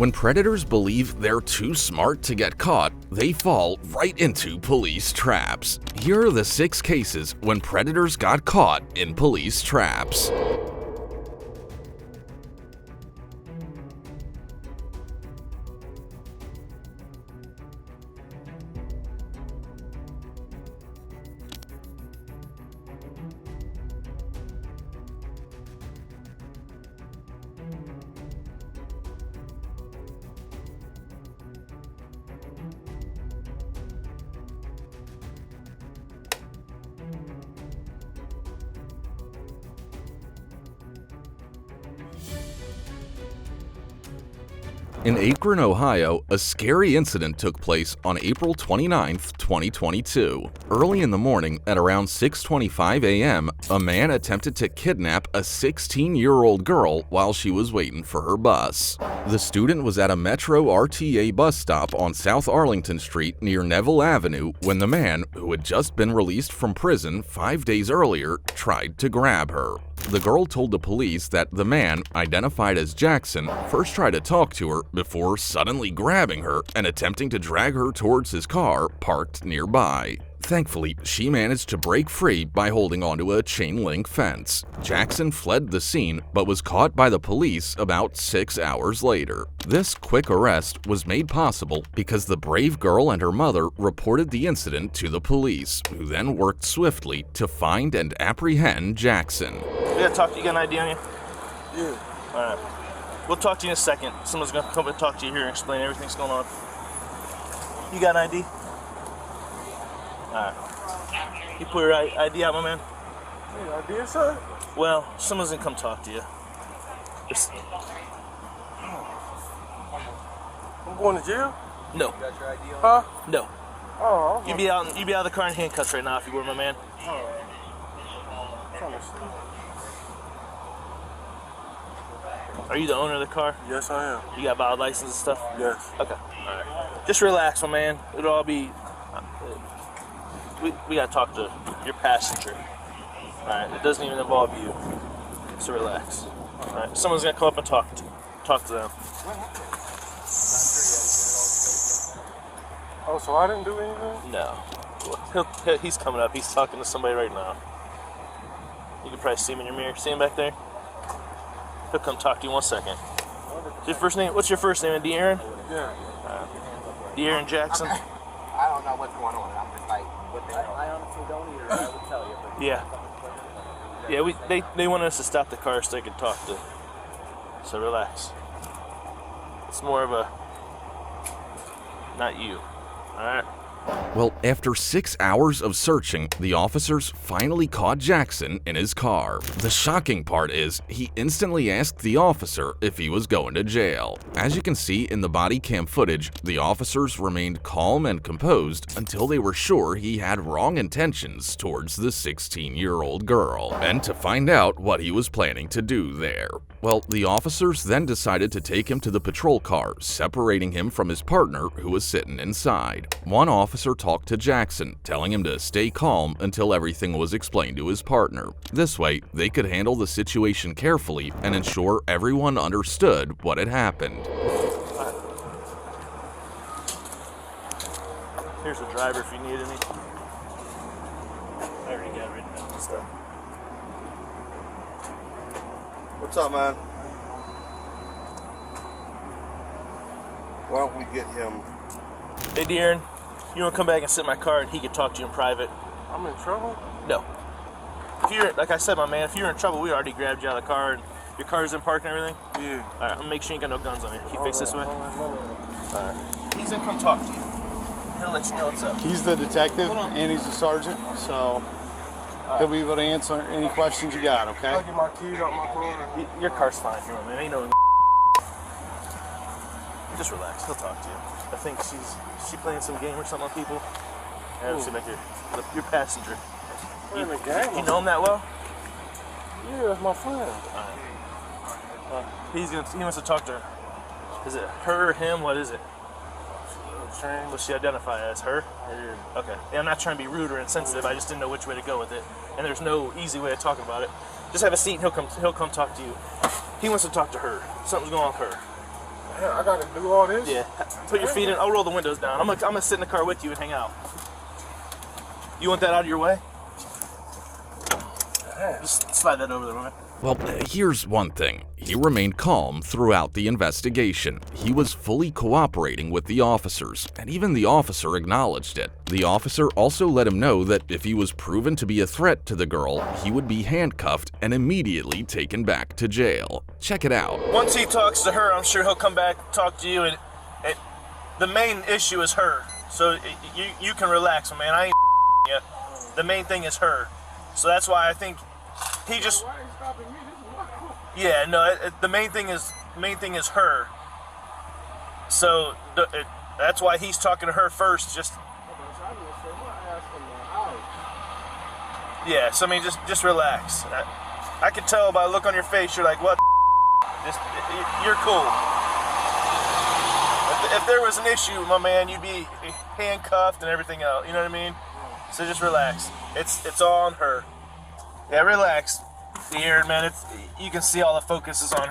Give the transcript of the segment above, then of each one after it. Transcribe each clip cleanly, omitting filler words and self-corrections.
When predators believe they're too smart to get caught, they fall right into police traps. Here are the 6 cases when predators got caught in police traps. In Akron, Ohio, a scary incident took place on April 29, 2022. Early in the morning, at around 6:25 a.m., a man attempted to kidnap a 16-year-old girl while she was waiting for her bus. The student was at a Metro RTA bus stop on South Arlington Street near Neville Avenue when the man, who had just been released from prison 5 days earlier, tried to grab her. The girl told the police that the man, identified as Jackson, first tried to talk to her before suddenly grabbing her and attempting to drag her towards his car parked nearby. Thankfully, she managed to break free by holding onto a chain-link fence. Jackson fled the scene but was caught by the police about 6 hours later. This quick arrest was made possible because the brave girl and her mother reported the incident to the police, who then worked swiftly to find and apprehend Jackson. We gotta talk to you. You got an ID on you? Yeah. Alright. We'll talk to you in a second. Someone's gonna come and talk to you here and explain everything that's going on. You got an ID? Alright. You put your ID out, my man? Yeah, ID, sir? Well, someone's gonna come talk to you. I'm going to jail? No. You got your ID on? Huh? No. Oh, You'd be out of the car in handcuffs right now if you were, my man. Are you the owner of the car? Yes, I am. You got valid license and stuff? Yes. Okay. Alright. Just relax, my man. It'll all be... We gotta talk to your passenger. Alright, it doesn't even involve you. So relax. Alright, someone's gonna come up and talk to them. Oh, so I didn't do anything? No. He's coming up. He's talking to somebody right now. You can probably see him in your mirror. See him back there? He'll come talk to you 1 second. Your first name? What's your first name? De'Aaron? Yeah. De'Aaron Jackson? I don't know what's going on. I'm just like, what the hell? I honestly don't either. I would tell you. But Yeah. They wanted us to stop the car so they could talk to. So relax. It's more of a... Not you. Alright? Well, after 6 hours of searching, the officers finally caught Jackson in his car. The shocking part is, he instantly asked the officer if he was going to jail. As you can see in the body cam footage, the officers remained calm and composed until they were sure he had wrong intentions towards the 16-year-old girl, and to find out what he was planning to do there. Well, the officers then decided to take him to the patrol car, separating him from his partner who was sitting inside. One officer talked to Jackson, telling him to stay calm until everything was explained to his partner. This way, they could handle the situation carefully and ensure everyone understood what had happened. Here's the driver if you need any. I already got written down and stuff. What's up, man? Why don't we get him? Hey, De'Aaron, you want to come back and sit in my car and he can talk to you in private? I'm in trouble? No. If you're, like I said, my man, if you're in trouble, we already grabbed you out of the car and your car's in park and everything? Yeah. Alright, I'm gonna make sure you ain't got no guns on you. Can you face this way? Alright. He's gonna come talk to you. He'll let you know what's up. He's the detective and he's the sergeant, so he'll be able to answer any questions you got, okay? I'll get my keys out my car. Your car's fine here, man. Ain't no... Just relax. He'll talk to you. I think she playing some game or something on people. Yeah, let's see back here. Your passenger. We're in the game. You know him that well? Yeah, that's my friend. He wants to talk to her. Is it her or him? What is it? Train. Does she identify as her? Yeah. Okay. Yeah, I'm not trying to be rude or insensitive. I just didn't know which way to go with it, and there's no easy way of talking about it. Just have a seat, and he'll come talk to you. He wants to talk to her. Something's going on with her. Yeah, I gotta do all this? Yeah. Put your feet in. I'll roll the windows down. I'm gonna sit in the car with you and hang out. You want that out of your way? Just slide that over there, man. Well, here's one thing. He remained calm throughout the investigation. He was fully cooperating with the officers, and even the officer acknowledged it. The officer also let him know that if he was proven to be a threat to the girl, he would be handcuffed and immediately taken back to jail. Check it out. Once he talks to her, I'm sure he'll come back and talk to you, and the main issue is her. So you can relax, man. I ain't you. The main thing is her. So that's why I think he just... Why are you stopping me? This is my car. Yeah, no. The main thing is her. So that's why he's talking to her first. Just yeah. So I mean, just relax. I can tell by the look on your face. You're like, what? Just you're cool. If there was an issue, my man, you'd be handcuffed and everything else. You know what I mean? So just relax. It's all on her. Yeah, relax. Here, man, you can see all the focus is on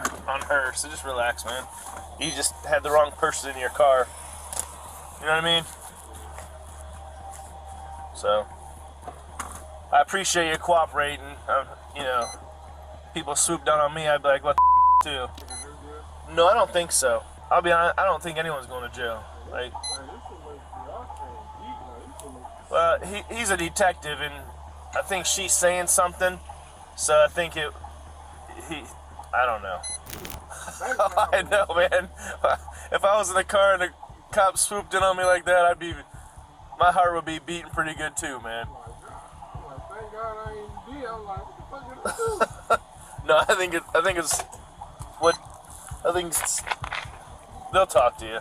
her, so just relax, man. You just had the wrong person in your car. You know what I mean? So, I appreciate you cooperating. You know, people swoop down on me, I'd be like, what the too? No, I don't think so. I'll be honest, I don't think anyone's going to jail. Like, well, he's a detective, and I think she's saying something. So I think I don't know. I know, man. If I was in the car and the cop swooped in on me like that, my heart would be beating pretty good too, man. Thank God I ain't dead. I'm like, what the fuck did I do? No, I think they'll talk to you.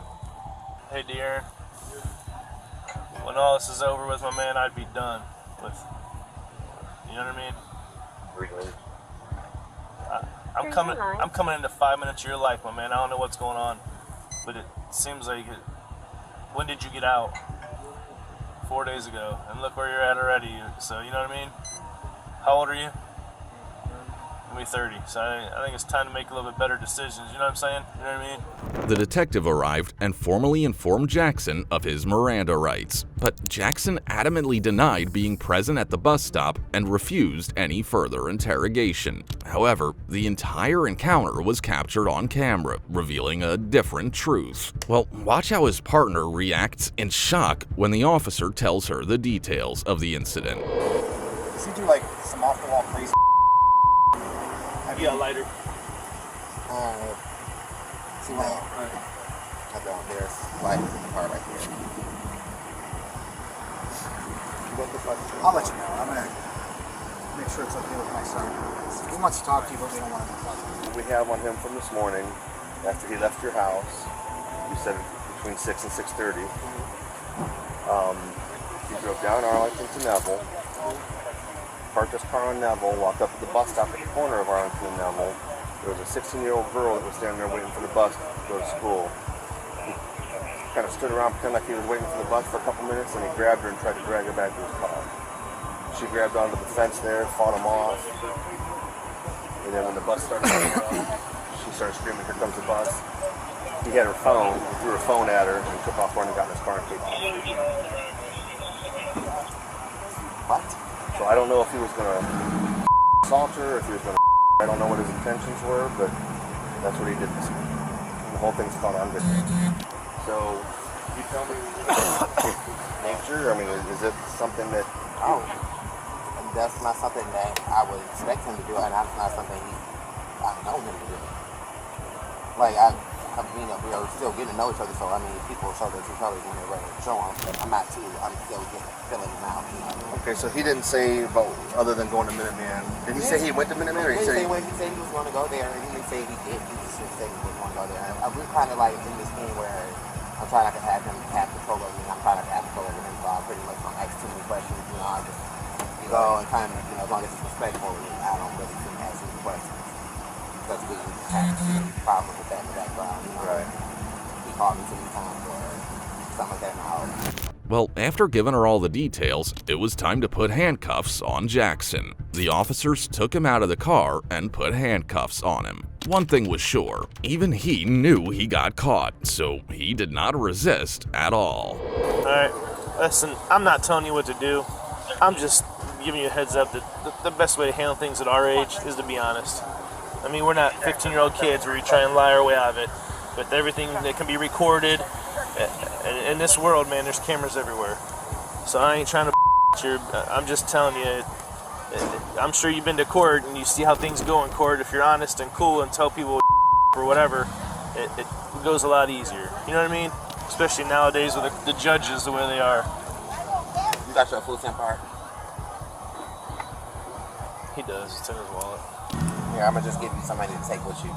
Hey, De'Aaron. When all this is over with, my man, I'd be done with. You know what I mean? I'm coming into 5 minutes of your life, my man. I don't know what's going on, but it seems like it. When did you get out? 4 days ago, and look where you're at already. So you know what I mean? How old are you? I'm gonna be 30. So I think it's time to make a little bit better decisions. You know what I'm saying? You know what I mean? The detective arrived and formally informed Jackson of his Miranda rights, but Jackson adamantly denied being present at the bus stop and refused any further interrogation. However, the entire encounter was captured on camera, revealing a different truth. Well, watch how his partner reacts in shock when the officer tells her the details of the incident. Does he do like some off the wall crazy? You got a lighter? See my I don't. There's lighters in the car right here. What the fuck? I'll let you know. I'm gonna make sure it's okay with my son. He wants to talk to you, but we don't want to talk to you. We have on him from this morning, after he left your house. You said between 6 and 6:30. He drove down Arlington to Neville. Parked his car on Neville, walked up to the bus stop at the corner of Arlington and Neville. There was a 16-year-old girl that was standing there waiting for the bus to go to school. He kind of stood around, pretended like he was waiting for the bus for a couple minutes, and he grabbed her and tried to drag her back to his car. She grabbed onto the fence there, fought him off. And then when the bus started coming up, she started screaming, "Here comes the bus." He had her phone, he threw her phone at her, and he took off running, got in his car and kicked her. What? So I don't know if he was going to assault her, if he was going to... I don't know what his intentions were, but that's what he did this week. The whole thing's caught on video. So, you tell me nature? I mean, is it something that... Oh, that's not something that I would expect him to do, and that's not something I know him to do. Like, I mean, we are still getting to know each other, so I mean, people show their true colors when they're ready to show them. I'm still filling them out. You know? Okay, so he didn't say about other than going to Minuteman. Did he say he went to Minuteman, or He he said he said he was going to go there, and he didn't say he did. He just said he was going to go there. And we're kind of like in this thing where I'm trying not to have him have control over me, and I'm trying not to have control over him, so I pretty much don't ask too many questions. You know, I just go and kind of, you know, as long as it's respectful, I don't really seem to ask any questions. Because we have problems with that in the background. You know? Right. He called me too many times or something like that in the house. Well, after giving her all the details, it was time to put handcuffs on Jackson. The officers took him out of the car and put handcuffs on him. One thing was sure, even he knew he got caught, so he did not resist at all. Alright, listen, I'm not telling you what to do. I'm just giving you a heads up that the best way to handle things at our age is to be honest. I mean, we're not 15-year-old kids where you try and lie our way out of it. With everything that can be recorded, in this world, man, there's cameras everywhere. So I ain't trying to I'm just telling you, I'm sure you've been to court and you see how things go in court. If you're honest and cool and tell people or whatever, it goes a lot easier. You know what I mean? Especially nowadays with the judges the way they are. You got your food stamp card? He does. It's in his wallet. Here, I'm gonna just give you somebody to take with you.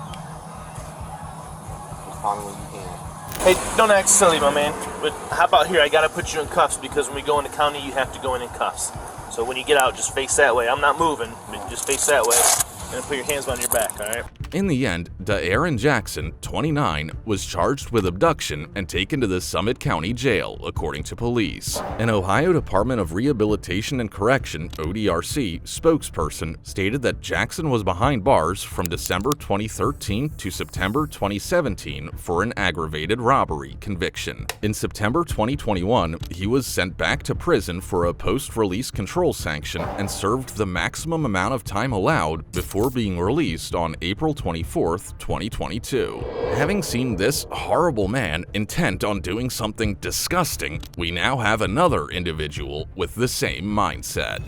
Just call me when you can. Hey, don't act silly, my man. But how about here? I gotta put you in cuffs because when we go in the county, you have to go in cuffs. So when you get out, just face that way. I'm not moving, but just face that way. And put your hands on your back, all right? In the end, Aaron Jackson, 29, was charged with abduction and taken to the Summit County Jail, according to police. An Ohio Department of Rehabilitation and Correction, ODRC, spokesperson stated that Jackson was behind bars from December 2013 to September 2017 for an aggravated robbery conviction. In September 2021, he was sent back to prison for a post-release control sanction and served the maximum amount of time allowed before being released on April 24, 2022. Having seen this horrible man intent on doing something disgusting, we now have another individual with the same mindset.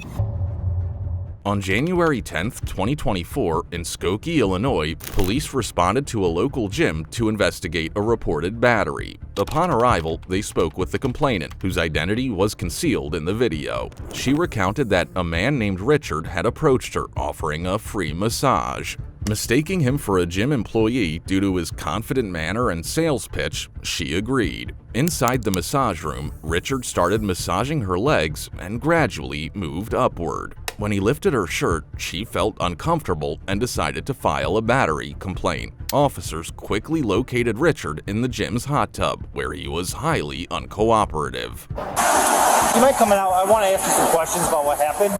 On January 10, 2024, in Skokie, Illinois, police responded to a local gym to investigate a reported battery. Upon arrival, they spoke with the complainant, whose identity was concealed in the video. She recounted that a man named Richard had approached her offering a free massage. Mistaking him for a gym employee due to his confident manner and sales pitch, she agreed. Inside the massage room, Richard started massaging her legs and gradually moved upward. When he lifted her shirt, she felt uncomfortable and decided to file a battery complaint. Officers quickly located Richard in the gym's hot tub, where he was highly uncooperative. You might come out. I want to ask you some questions about what happened.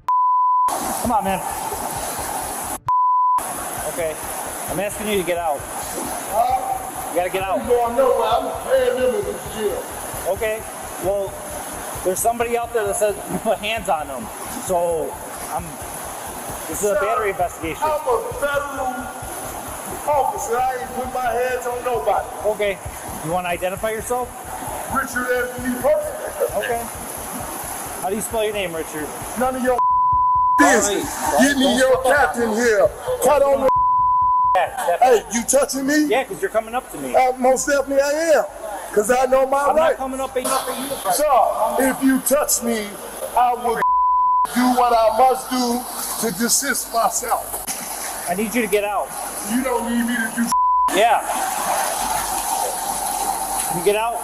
Come on, man. Okay. I'm asking you to get out. You gotta get out. I'm going nowhere. I'm a bad member of this jail. Okay. Well, there's somebody out there that says you put hands on them. So, this is a battery investigation. I'm a federal officer. I ain't put my hands on nobody. Okay. You want to identify yourself? Richard Anthony Perkins. Okay. How do you spell your name, Richard? None of your business. Get me your captain here. Cut on the. Hey, you touching me? Yeah, because you're coming up to me. Most definitely I am. Because I know my I'm right. not coming up at you. Sir, if you touch me, I will do what I must do to desist myself. I need you to get out. You don't need me to do. Yeah. Can you get out?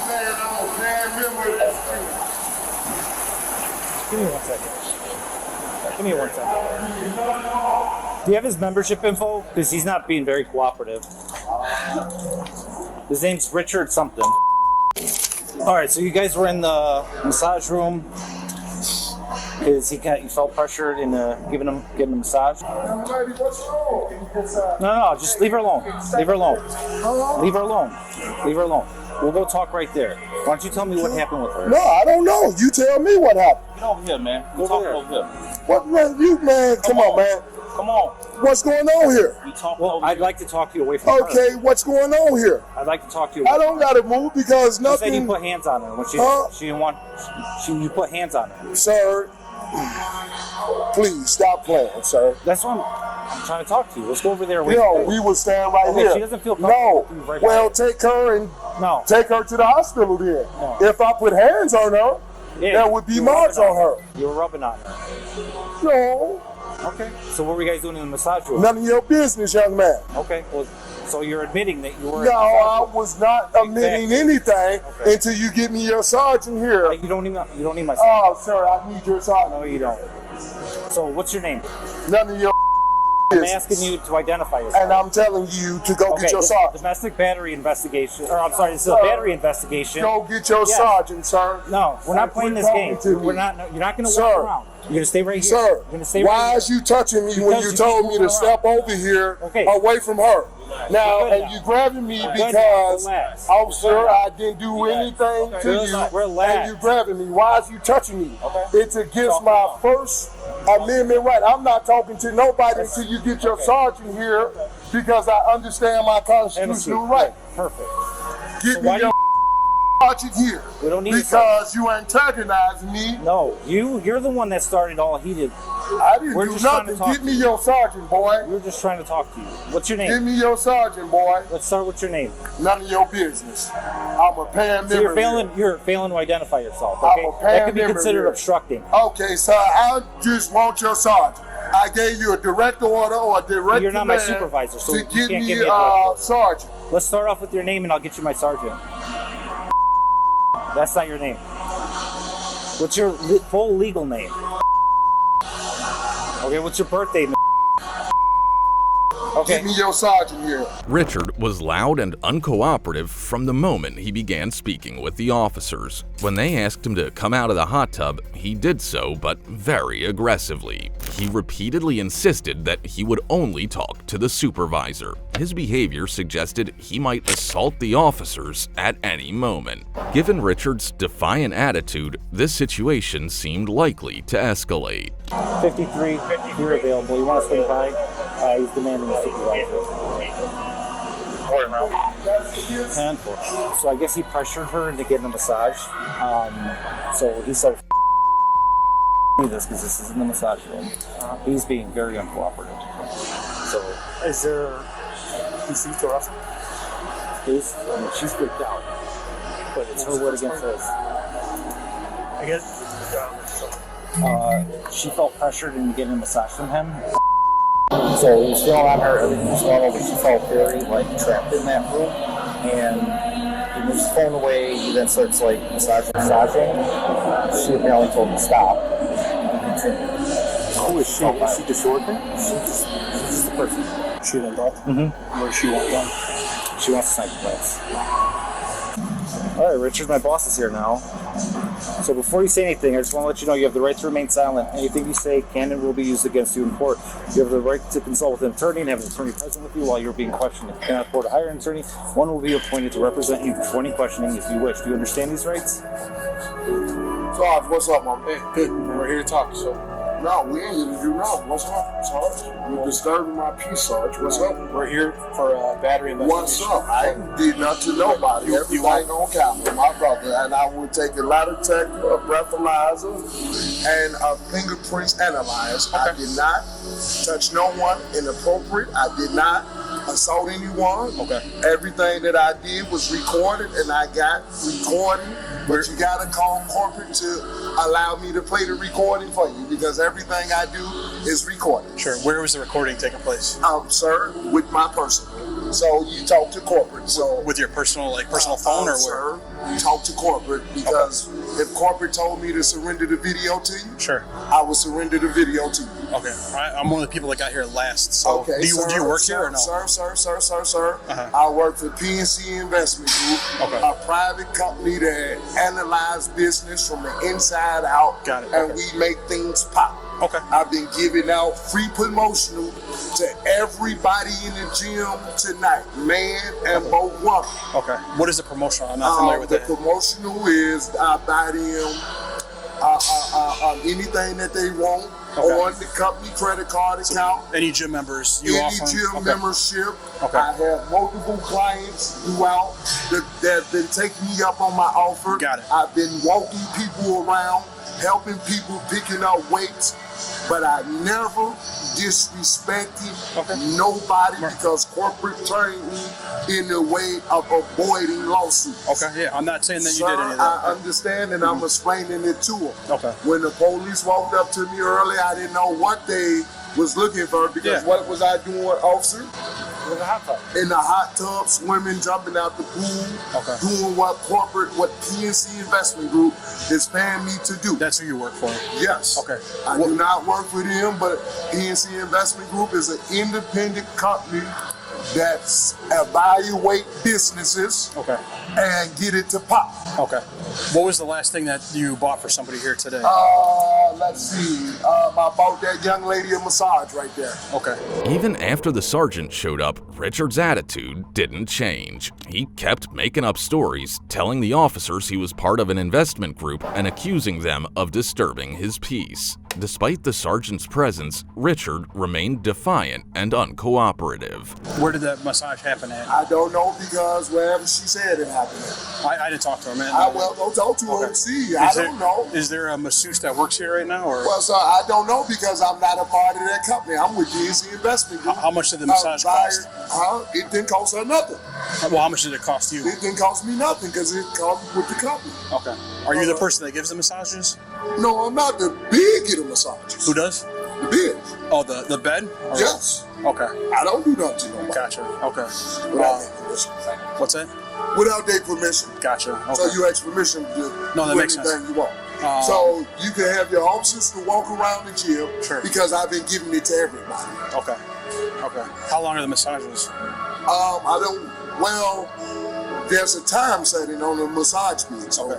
Man, I'm a bad member of this jail. Give me 1 second. Give me 1 second. Do you have his membership info? Because he's not being very cooperative. His name's Richard something. Alright, so you guys were in the massage room. Because you felt pressured in getting him a massage? Lady, what's wrong? No, just leave her alone. Leave her alone. Leave her alone. Leave her alone. We'll go talk right there. Why don't you tell me what happened with her? No, I don't know. You tell me what happened. Get over here, man. We'll talk over here. What, man? Come on, man. Come on. What's going on here? Well, I'd like to talk to you away from her. Okay, what's going on here? I'd like to talk to you. I don't gotta move because You said you nothing. put hands on her when she didn't want. You put hands on her. Sir, please stop playing, sir. That's what I'm trying to talk to you. Let's go over there. No, we will stand right Okay, here. she doesn't feel comfortable. No. Right Well, now. take her and No. take her to the hospital then. No. If I put hands on her, Yeah, there would be you were marks rubbing on her. You were rubbing on her. No, Okay. So what were you guys doing in the massage room? none of your business, young man. Okay. Well, so you're admitting that you were. No, I was not admitting anything Okay. until you get me your sergeant here. You don't need my. Oh, sir, I need your sergeant. No, you don't. So what's your name? None of your I'm asking you to identify yourself. And I'm telling you to go get your this is sergeant. domestic battery investigation. Or I'm sorry, this is a battery investigation. Go get your sergeant, sir. No, we're not playing this game. We're not. You're not going to walk around. You're going to stay right here. Sir, you're gonna stay why right is you touching me when you told me to step over here away from her? Now, and you grabbing me because, officer, I didn't do anything to you, and you grabbing me. Why is you touching me? It's against my First Amendment right. I'm not talking to nobody until you get your sergeant here because I understand my constitutional right. Perfect. Get me your sergeant here. We don't need because you antagonizing me. No, you're the one that started all heated. I didn't do nothing. Get me your sergeant, boy. We're just trying to talk to you. What's your name? Give me your sergeant, boy. Let's start with your name. None of your business. I'm a paramedic. So you're failing to identify yourself. Okay? I'm a That could be paramedic considered here. obstructing. Okay, sir, I just want your sergeant. I gave you a direct order or a direct You're not my command supervisor, so to you get can't me give me a sergeant. Let's start off with your name and I'll get you my sergeant. That's not your name. What's your full legal name? Okay, what's your birthday? Okay. Give me your sergeant here. Richard was loud and uncooperative from the moment he began speaking with the officers. When they asked him to come out of the hot tub, he did so, but very aggressively. He repeatedly insisted that he would only talk to the supervisor. His behavior suggested he might assault the officers at any moment. Given Richard's defiant attitude, this situation seemed likely to escalate. 53, you're available. You want to swing by? He's demanding the supervisor. 10-4. So I guess he pressured her into getting a massage. So he started do this because this is in the massage room. He's being very uncooperative. So is there PC to us? She's freaked out. But it's her word against his. I guess she felt pressured into getting a massage from him. So he was feeling on her, everything was normal, but she felt very trapped in that room. And he moves his phone away, he then starts massaging. She apparently told him to stop. Who is she? Is she the short thing? She's just a person. She an adult? Mm-hmm. What does she want done? She wants to sign complaints. Alright, Richard, my boss is here now. So before you say anything, I just want to let you know you have the right to remain silent. Anything you say can and will be used against you in court. You have the right to consult with an attorney and have an attorney present with you while you're being questioned. If you cannot afford to hire an attorney, one will be appointed to represent you for any questioning if you wish. Do you understand these rights? Sarge, what's up, my man? Hey, we're here to talk, so. No, we ain't here to do nothing. What's up, Sarge? You're disturbing my peace, Sarge. What's up? We're here for a battery investigation. What's up? I ain't did nothing to nobody. Everything on camera, my brother. And I would take a lie detector, a breathalyzer, and a fingerprints analyzer. I did not touch no one inappropriate. I did not assault anyone. Okay. Everything that I did was recorded, and I got recording. But you gotta call corporate to allow me to play the recording for you because everything I do is recorded. Sure. Where was the recording taking place? Sir, with my personal. So you talk to corporate. So with your personal phone or sir, you talk to corporate because if corporate told me to surrender the video to you, sure, I will surrender the video to you. Okay. I'm one of the people that got here last. So okay, do you work here or no? Sir. I work for PNC Investment Group, a private company that analyze business from the inside out. Got it. And we make things pop. Okay. I've been giving out free promotional to everybody in the gym tonight, man and both women. Okay. What is the promotional? I'm not familiar with that. The promotional is I buy them anything that they want on the company credit card account. Any gym members you offer? Any gym membership. Okay. I have multiple clients throughout that have been taking me up on my offer. Got it. I've been walking people around, helping people picking up weights, but I never disrespected nobody because corporate trained me in the way of avoiding lawsuits. Okay, yeah, I'm not saying that you did any of that. I understand and I'm explaining it to them. Okay. When the police walked up to me earlier, I didn't know what they was looking for because what was I doing, officer? In the hot tub, swimming, jumping out the pool, doing what PNC Investment Group is paying me to do. That's who you work for? Yes. Okay. I do not work for them, but PNC Investment Group is an independent company that evaluate businesses and get it to pop. Okay. What was the last thing that you bought for somebody here today? Let's see. I bought that young lady a massage right there. Okay. Even after the sergeant showed up, Richard's attitude didn't change. He kept making up stories, telling the officers he was part of an investment group and accusing them of disturbing his peace. Despite the sergeant's presence, Richard remained defiant and uncooperative. Where did that massage happen at? I don't know because wherever she said it happened at. I didn't talk to her, man. Well, go talk to her and see. I don't know. Is there a masseuse that works here right now? Or? Well, sir, I don't know because I'm not a part of that company. I'm with PNC Investment Group. How much did the massage cost? It didn't cost her nothing. Well, how much did it cost you? It didn't cost me nothing because it comes with the company. Okay. Are you the person that gives the massages? No, I'm not. The big get a massages. Who does? The big. Oh, the bed? Or? Yes. Okay. I don't do nothing to nobody. Gotcha. Okay. Without their permission. What's that? Without their permission. Gotcha. Okay. So you ask permission to that do makes anything sense. you want. So you can have your home sister walk around the gym because I've been giving it to everybody. Okay. Okay. How long are the massages? There's a time setting on the massage fees. So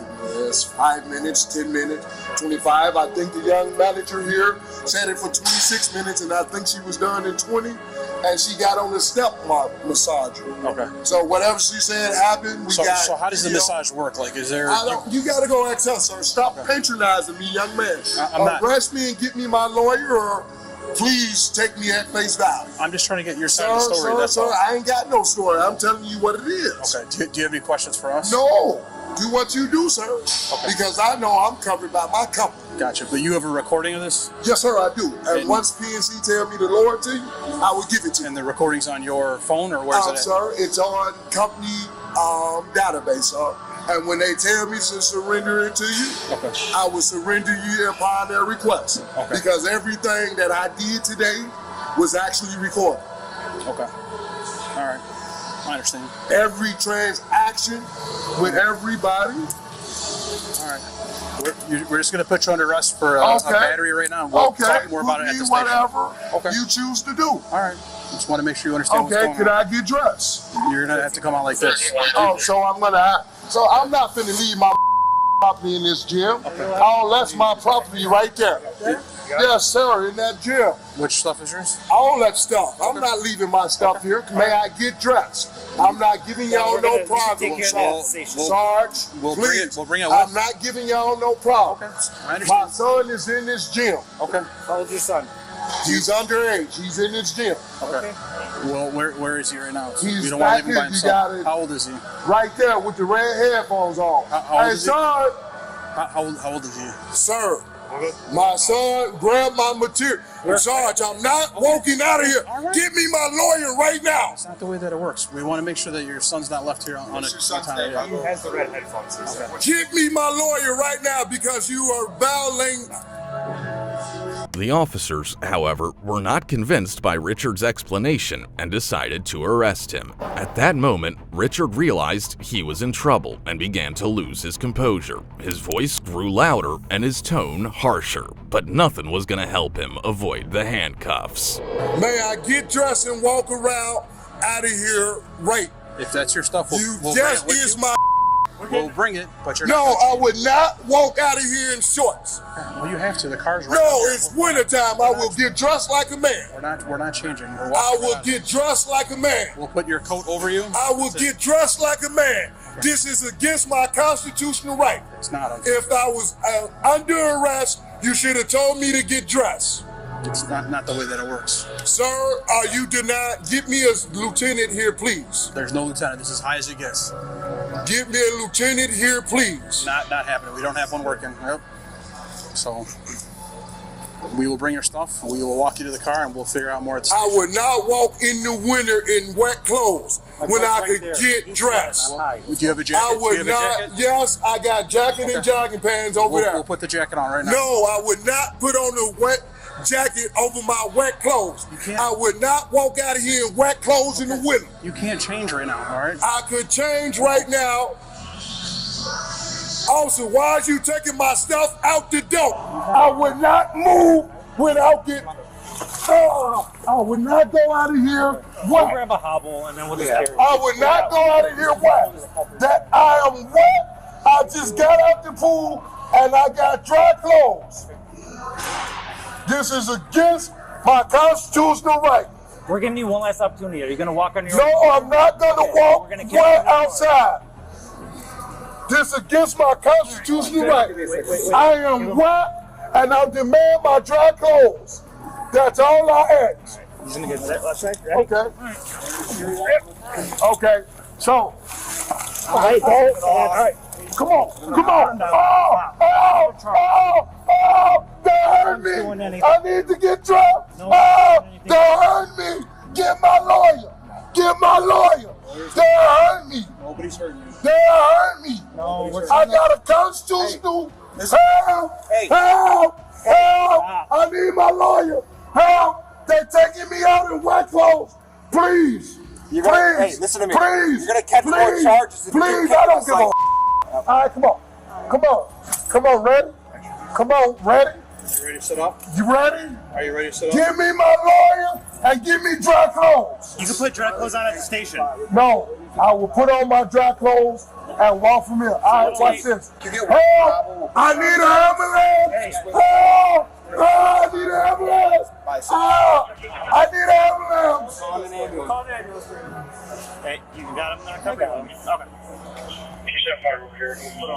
it's 5 minutes, 10 minutes, 25. I think the young manager here said it for 26 minutes, and I think she was done in 20. And she got on the step massager. Okay. So whatever she said happened. So how does the massage work? Like, is there? You got to go ask her, sir. Stop patronizing me, young man. Arrest me and get me my lawyer, or please take me at face value. I'm just trying to get your side of the story. Sir, I ain't got no story. I'm telling you what it is. Okay. Do you have any questions for us? No. Do what you do, sir. Okay. Because I know I'm covered by my company. Gotcha. But you have a recording of this? Yes, sir, I do. And once PNC tell me to lower it to you, I will give it to you. And the recording's on your phone, or where's it at? Sir, it's on company database, sir. And when they tell me to surrender it to you, I will surrender you upon their request. Okay. Because everything that I did today was actually recorded. Okay. All right. I understand. Every transaction with everybody. All right. We're just going to put you under arrest for a battery right now. We'll talk more about it at the station. Whatever you choose to do. All right. Just want to make sure you understand what's going on. Okay, could I get dressed? You're going to have to come out like this. So I'm not finna leave my property in this gym. That's my property right there. Yes, sir, in that gym. Which stuff is yours? All that stuff. I'm not leaving my stuff here. May I get dressed? I'm not giving y'all no problems. Sarge, please. We'll bring it I'm not giving y'all no problems. I understand. My son is in this gym. Okay. How old is your son? He's underage. He's in this gym. Okay. Well, where is he right now? He's you don't back want him by himself. How old is he? Right there with the red headphones on. How old is he? Sir. How old is he? Sir. My son grabbed my material. Sarge, I'm not walking out of here. Right. Get me my lawyer right now. That's not the way that it works. We want to make sure that your son's not left here on a time. He has the red headphones. Get me my lawyer right now because you are violating. The officers, however, were not convinced by Richard's explanation and decided to arrest him. At that moment, Richard realized he was in trouble and began to lose his composure. His voice grew louder and his tone harsher, but nothing was going to help him avoid the handcuffs. May I get dressed and walk around out of here right? If that's your stuff, we'll just is my. We'll bring it, but you're not. No, I would not walk out of here in shorts. Well, you have to. The car's right. No, it's wintertime. I will get dressed like a man. We're not changing. I will get dressed like a man. We'll put your coat over you. I will get dressed like a man. Okay. This is against my constitutional right. It's not. If I was under arrest, you should have told me to get dressed. It's not the way that it works. Sir, you denied? Get me a lieutenant here, please. There's no lieutenant. This is as high as it gets. Get me a lieutenant here, please. Not happening. We don't have one working. Yep. So we will bring your stuff. We will walk you to the car, and we'll figure out more at the station. I would not walk in the winter in wet clothes when I could get dressed. Do you have a jacket? I would not. Yes, I got jacket and jogging pants over there. We'll put the jacket on right now. No, I would not put on the wet jacket over my wet clothes. I would not walk out of here in wet clothes in the winter. You can't change right now, all right? I could change right now. Also, why are you taking my stuff out the door? I would not move without getting... I would not go out of here wet. We'll grab a hobble and then we'll just carry it. I would not go out of here wet. That I am wet. I just got out the pool and I got dry clothes. This is against my constitutional right. We're giving you one last opportunity. Are you going to walk on your own? No, I'm not going to walk wet outside. This is against my constitutional right. I am wet and I demand my dry clothes. That's all I ask. He's going to get that left side, right? Okay. Okay. So. All right. All right. Come on. Come on. Oh, that hurt me. I need to get dropped. That hurt me. Get my lawyer. Get my lawyer. That hurt me. Nobody's hurting you. That hurt me. No, I got a constitutional. Help. I need my lawyer. Help! They're taking me out in wet clothes. Please. Hey, listen to me. Please. You're gonna catch more charges. Please, I don't give a. All right, come on. Come on. Come on, ready? Come on, ready? You ready to sit up? You ready? Are you ready to sit up? Give me my lawyer and give me dry clothes. You can put dry clothes on at the station. No, I will put on my dry clothes and walk from here. All right, watch this. Help! I need an ambulance. Help! I need an ambulance. I need an ambulance. Call an ambulance. Hey, you got him there? Okay.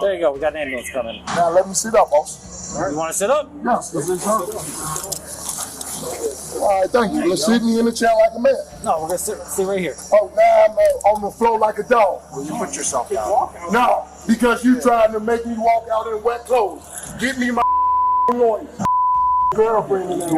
There you go. We got an ambulance coming. Now let me sit up, boss. You want to sit up? Yes. All right, thank you. Let's sit me in the chair like a man. No, we're going to sit right here. Oh, now I'm on the floor like a dog. Well, you put yourself down. No, because you trying to make me walk out in wet clothes. Get me my lawyer. Girlfriend in there.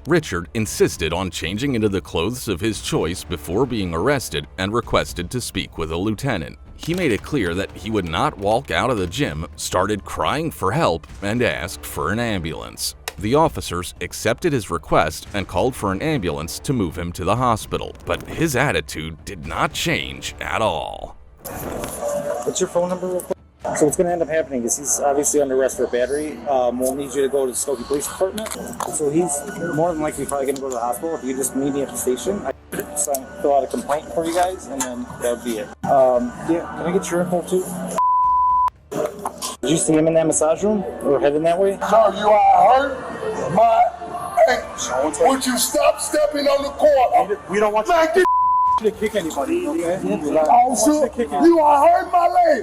Richard insisted on changing into the clothes of his choice before being arrested and requested to speak with a lieutenant. He made it clear that he would not walk out of the gym, started crying for help, and asked for an ambulance. The officers accepted his request and called for an ambulance to move him to the hospital, but his attitude did not change at all. What's your phone number real quick? So what's going to end up happening is he's obviously under arrest for battery. We'll need you to go to the Skokie Police Department. So he's more than likely probably going to go to the hospital. If you just meet me at the station, I can fill out a complaint for you guys, and then that would be it. Yeah, can I get your info too? Did you see him in that massage room or heading that way? Sir, you are hurt my ankles. Would you stop stepping on the court? We don't want you to kick anybody, okay? Also, you are hurting my leg.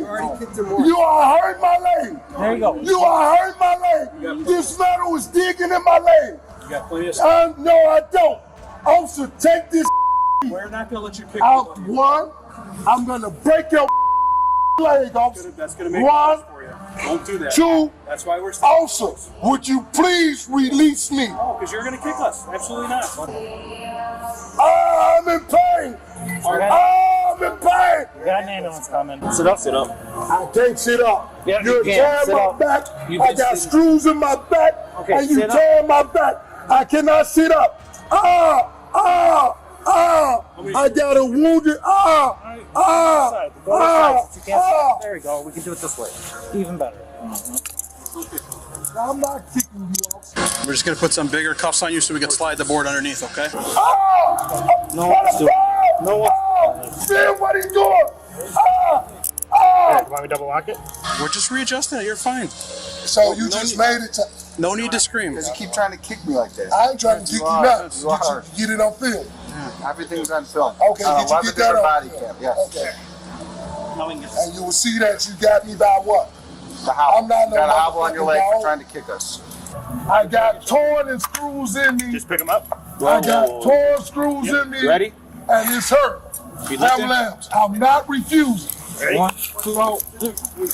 You are hurting my leg. There you go. You are hurting my leg. This metal is digging in my leg. You got plenty of stuff. No, I don't. Also, take this We're not going to let you kick out. One, I'm going to break your leg off. That's going to make one, it for you. Don't do that. Two, that's why we're also, would you please release me? Oh, because you're going to kick us. Absolutely not. I'm in pain. I'm in pain. We got an ambulance coming. Sit up. Sit up. I can't sit up. Yeah, You're tearing my back. I got screws in my back. Okay, and you're tearing my back. I cannot sit up. I got a wounded. There we go. We can do it this way. Even better. I'm not kicking you off. We're just going to put some bigger cuffs on you so we can slide the board underneath, okay? See what he's doing. You want me to double lock it? We're just readjusting it. You're fine. So you just made it to... No need to scream. Because you keep trying to kick me like that. I ain't trying to kick you nuts. Get it on film. Everything's on film. Okay, did you get that on body film? cam, yes. Okay. And you will see that you got me by what? The hobble. I'm not no got a hobble on your leg dog. for trying to kick us. I got torn and screws in me. Just pick them up. I got torn screws in me. Ready? And it's hurt. I'm not refusing. Ready? 1, 2, 3.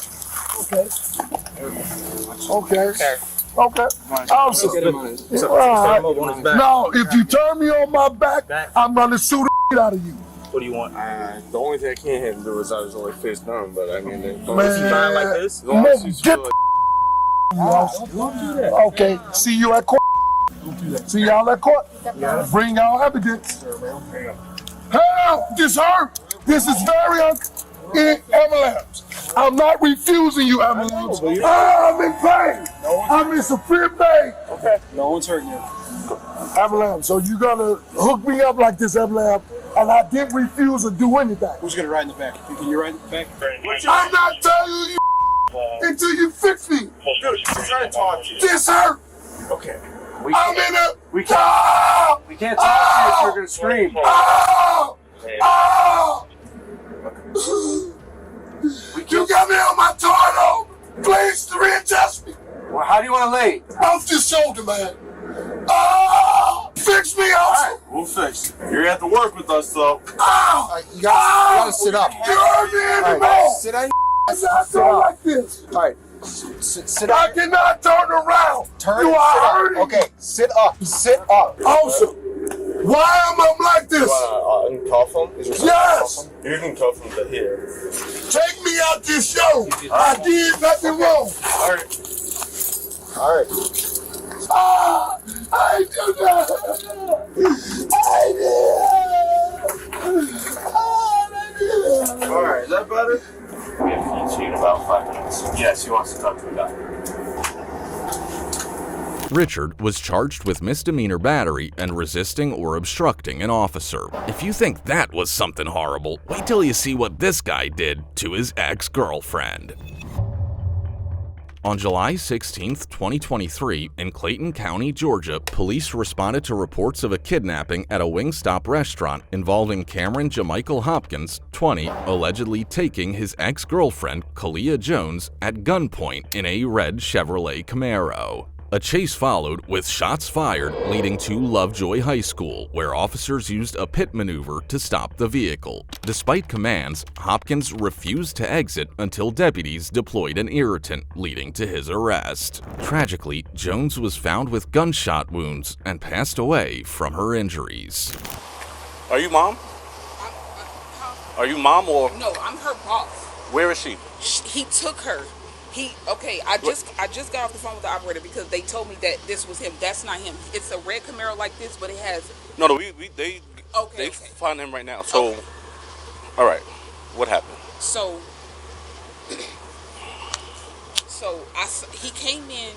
Okay. Awesome. No, if you turn me on my back, I'm gonna sue the shit out of you. What do you want? The only thing I can't do is I was only face down, but I mean, as long Man, as you die like this, as long no, as you get feel Okay, see you at court. See y'all at court. Bring y'all evidence. Hell, this her. This is very Avalanche. I'm not refusing you, Avalanche. I'm in pain. I'm in supreme pain. Okay. No one's hurting you. Avalanche, so you gonna hook me up like this, Avalanche, and I didn't refuse to do anything. Who's gonna ride in the back? Can you ride in the back? I'm not telling you until you fix me. Dude, I'm trying to talk to you. This hurt. Okay. I'm in a. We can't talk to you if you're gonna scream. You got me on my torno. Please readjust me. Well, how do you want to lay? Off this shoulder, man. Fix me also. All right, we'll fix it. You're gonna have to work with us, though. You gotta sit up. You heard me anymore. Right, sit down. I don't like this. All right, sit I up. cannot turn around. Turn. You Sit are up. hurting. Okay, sit up. Sit up. Also, why am I like this? Uncuff him? Yes. You can cuff him to here. Take me out this show. I did nothing wrong. All right. All right. I do not. I did. All right, is that better? We have to in about 5 minutes. Yes, he wants to talk to the guy. Richard was charged with misdemeanor battery and resisting or obstructing an officer. If you think that was something horrible, wait till you see what this guy did to his ex-girlfriend. On July 16, 2023, in Clayton County, Georgia, police responded to reports of a kidnapping at a Wingstop restaurant involving Cameron Jamichael Hopkins, 20, allegedly taking his ex-girlfriend, Kalia Jones, at gunpoint in a red Chevrolet Camaro. A chase followed with shots fired, leading to Lovejoy High School, where officers used a pit maneuver to stop the vehicle. Despite commands, Hopkins refused to exit until deputies deployed an irritant, leading to his arrest. Tragically, Jones was found with gunshot wounds and passed away from her injuries. Are you mom? Are you mom or? No, I'm her boss. Where is she? He took her. I just got off the phone with the operator because they told me that this was him. That's not him. It's a red Camaro like this, but it has. No, they find him right now. So, all right, what happened? So he came in.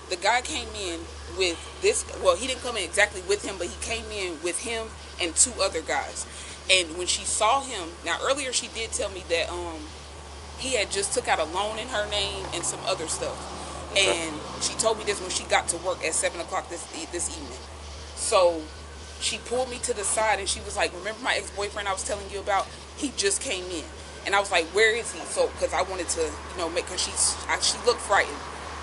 The guy came in with this. Well, he didn't come in exactly with him, but he came in with him and 2 other guys. And when she saw him, now earlier she did tell me that he had just took out a loan in her name and some other stuff. Okay. And she told me this when she got to work at 7 o'clock this evening. So she pulled me to the side and she was like, remember my ex-boyfriend I was telling you about? He just came in. And I was like, where is he? So, because I wanted to, make, because she looked frightened.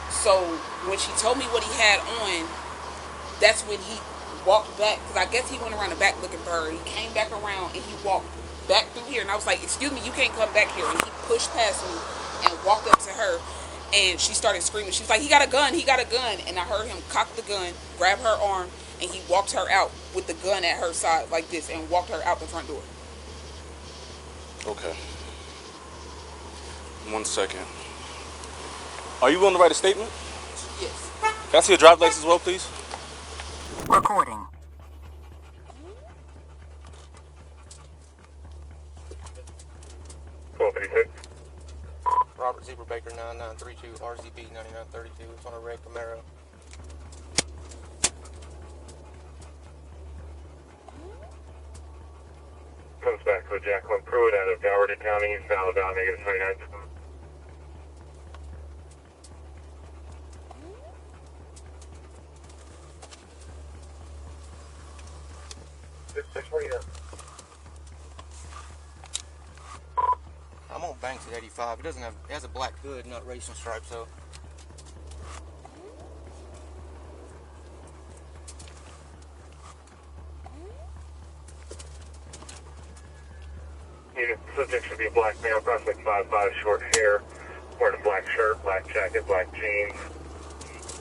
So when she told me what he had on, that's when he walked back, because I guess he went around the back looking for her. He came back around and he walked back through here, and I was like, excuse me, you can't come back here. And he pushed past me and walked up to her, and she started screaming. She was like, he got a gun, and I heard him cock the gun, grab her arm, and he walked her out with the gun at her side like this and walked her out the front door. Okay. 1 second. Are you willing to write a statement? Yes. Can I see your driver's license as well, please? Recording. Robert Zebra Baker 9932 RZB 9932. It's on a red Camaro. Comes back to Jacqueline Pruitt out of Dougherty County, found about -29. I'm on Banks at 85. It has a black hood, not racing stripes, so. Unit subject should be a black male, approximately 5'5", short hair, wearing a black shirt, black jacket, black jeans.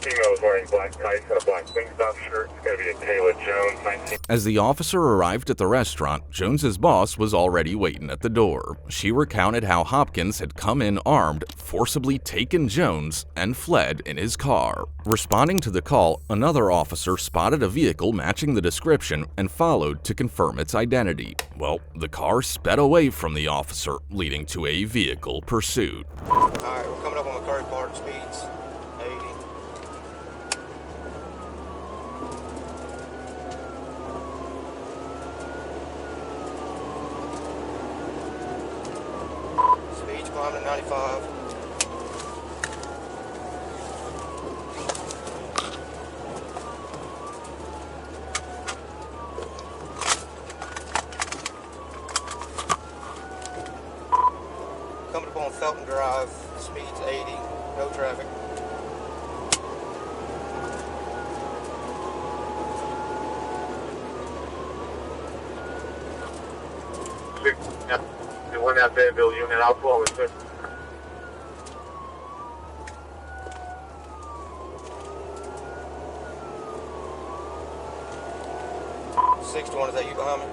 Female is wearing black tights and a black Wingstop shirt. It's going to be a Kayla Jones, 19. As the officer arrived at the restaurant, Jones's boss was already waiting at the door. She recounted how Hopkins had come in armed, forcibly taken Jones, and fled in his car. Responding to the call, another officer spotted a vehicle matching the description and followed to confirm its identity. Well, the car sped away from the officer, leading to a vehicle pursuit. Alright, we're coming up on McCurry Park, speeds 80. Speeds climbing to 95. Coming up on Felton Drive, speeds 80, no traffic. Yep. And one out Fayetteville unit, I'll call it, sir. 61, is that you behind me?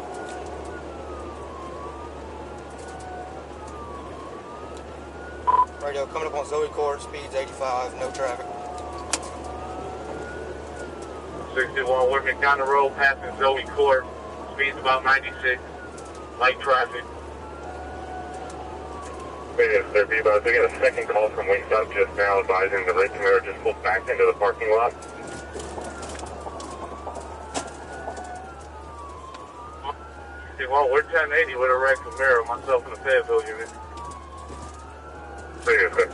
Radio coming up on Zoe Court, speeds 85, no traffic. 61, working down the road, passing Zoe Court, speeds about 96, light traffic. Yes, sir, B-Bus. We got a second call from Wingstop just now advising the red Camaro just pulled back into the parking lot. Well, we're 1080 with a red Camaro, myself in the Fayetteville unit. Yes, sir.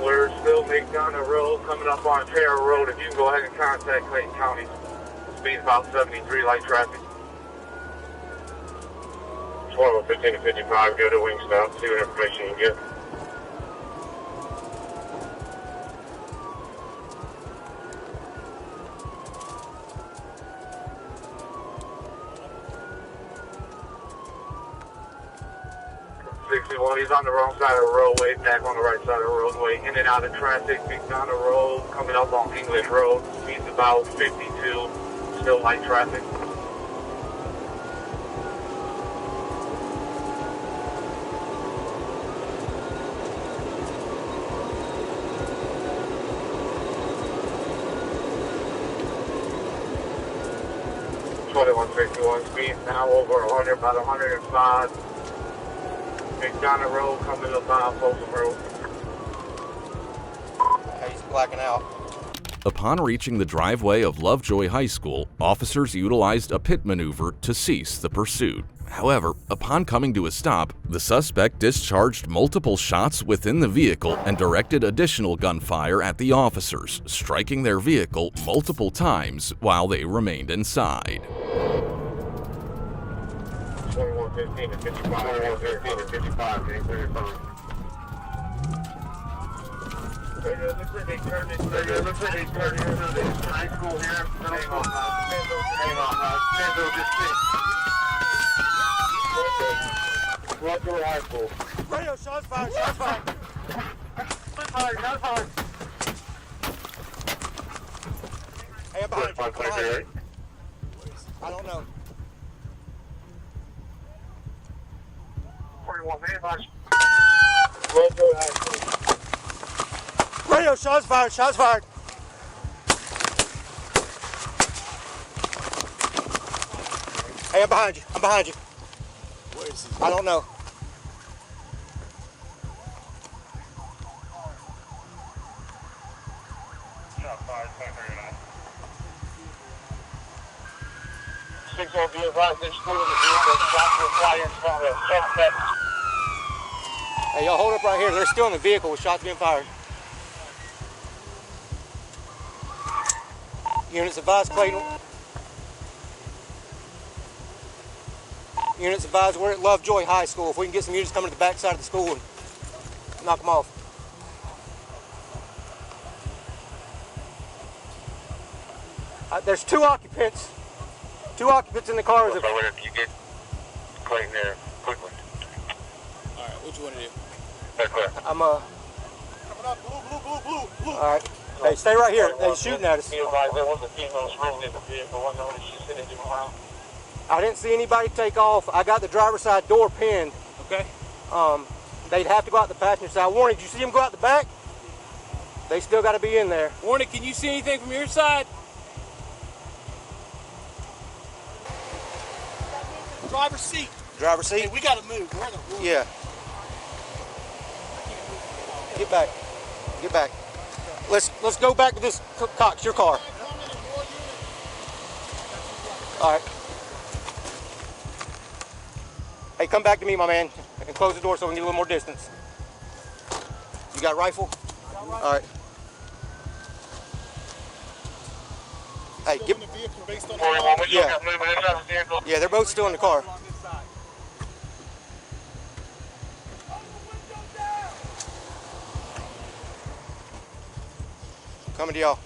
We're still McDonough Road, coming up on Terra Road. If you can go ahead and contact Clayton County. Speed about 73, light traffic. 12, 15 to 55, go to Wingstop, see what information you can get. He's on the wrong side of the roadway, back on the right side of the roadway, in and out of traffic, McDonough Road, coming up on English Road, speeds about 52, still light traffic. Speeds now over 100, about 105. McDonough Road coming up on Folsom Road. He's blacking out. Upon reaching the driveway of Lovejoy High School, officers utilized a pit maneuver to cease the pursuit. However, upon coming to a stop, the suspect discharged multiple shots within the vehicle and directed additional gunfire at the officers, striking their vehicle multiple times while they remained inside. 2115 to 55, 2115 to 55, getting clear phone. Looks like they turned into the high school here. Hang on, Stanville just hit. Lovejoy High School. Radio, shots fired, shots fired. Shots fired. Hey, I'm behind you. I don't know. 41 man march. Lovejoy High School. Radio, shots fired, shots fired. Hey, I'm behind you, I'm behind you. Where is he? I don't know. Shot fired, 1039. 6 will be advised this school of the vehicle. Shots will fly in front of the suspect. Hey, y'all hold up right here. They're still in the vehicle with shots being fired. Units advised, Clayton. Units advised, we're at Lovejoy High School. If we can get some units coming to the back side of the school and knock them off. There's two occupants in the cars. You get Clayton there quickly. All right, what you want to do? I'm Coming up, blue. All right. Hey, stay right here. They're shooting at us. I didn't see anybody take off. I got the driver's side door pinned. Okay. They'd have to go out the passenger side. Warning, did you see them go out the back? They still got to be in there. Warning, can you see anything from your side? Driver's seat. Driver's seat? Hey, we gotta move. We're in the room. Yeah. Get back. Get back. Let's go back to this Cox, your car. All right. Hey, come back to me, my man, and close the door so we can get a little more distance. You got a rifle? All right. Hey, get. Yeah. Yeah, they're both still in the car. Coming to y'all.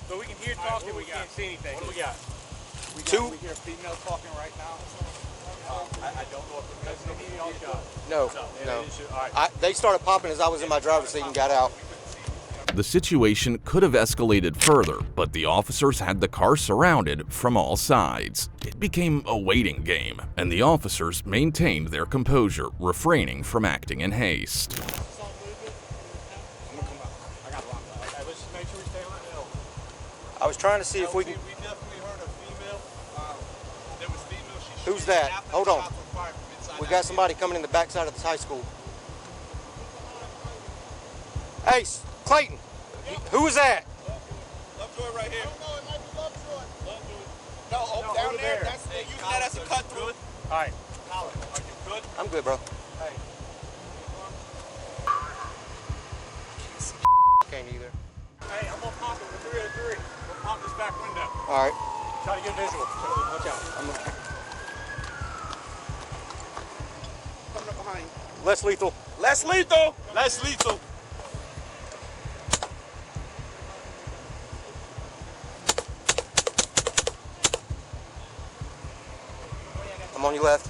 So we can hear talking, we can't see anything. What do we got? We hear females talking right now. I don't know if there's no female shot. No. They started popping as I was in my driver's seat and got out. The situation could have escalated further, but the officers had the car surrounded from all sides. It became a waiting game, and the officers maintained their composure, refraining from acting in haste. I was trying to see if we can. We definitely heard a female. There was female. Who's that? Hold on. We got somebody coming in the backside of this high school. Hey, Clayton. Who is that? Lovejoy right here. No, it might be Lovejoy. No, down there. They're using that as a cut through. All right. Are you good? I'm good, bro. Hey. Can't either. Hey, I'm gonna pop it with 3 at 3. We'll pop this back window. All right. Try to get visual. Watch out. Coming up behind. Less lethal. Less lethal. Less lethal. I'm on your left.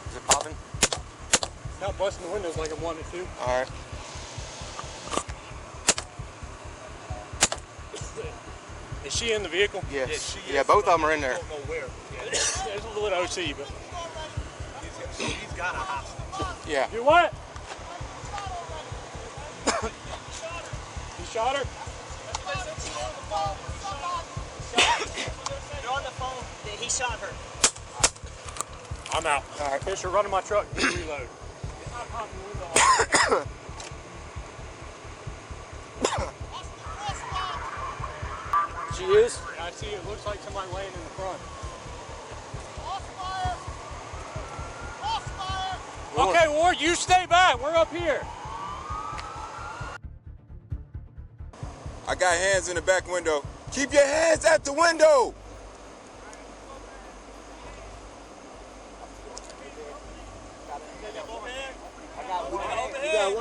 Is it popping? It's not busting the windows like it wanted to. All right. Is she in the vehicle? Yes. Yeah, both of them are in there. I don't know where. Yeah, there's a little OC, but he's got a hostage. Yeah. You what? You shot her? They're on the phone. He shot her. I'm out. All right. Fisher, run to my truck. Reload. She is? I see it. Looks like somebody laying in the front. Okay, Ward, you stay back. We're up here. I got hands in the back window. Keep your hands at the window.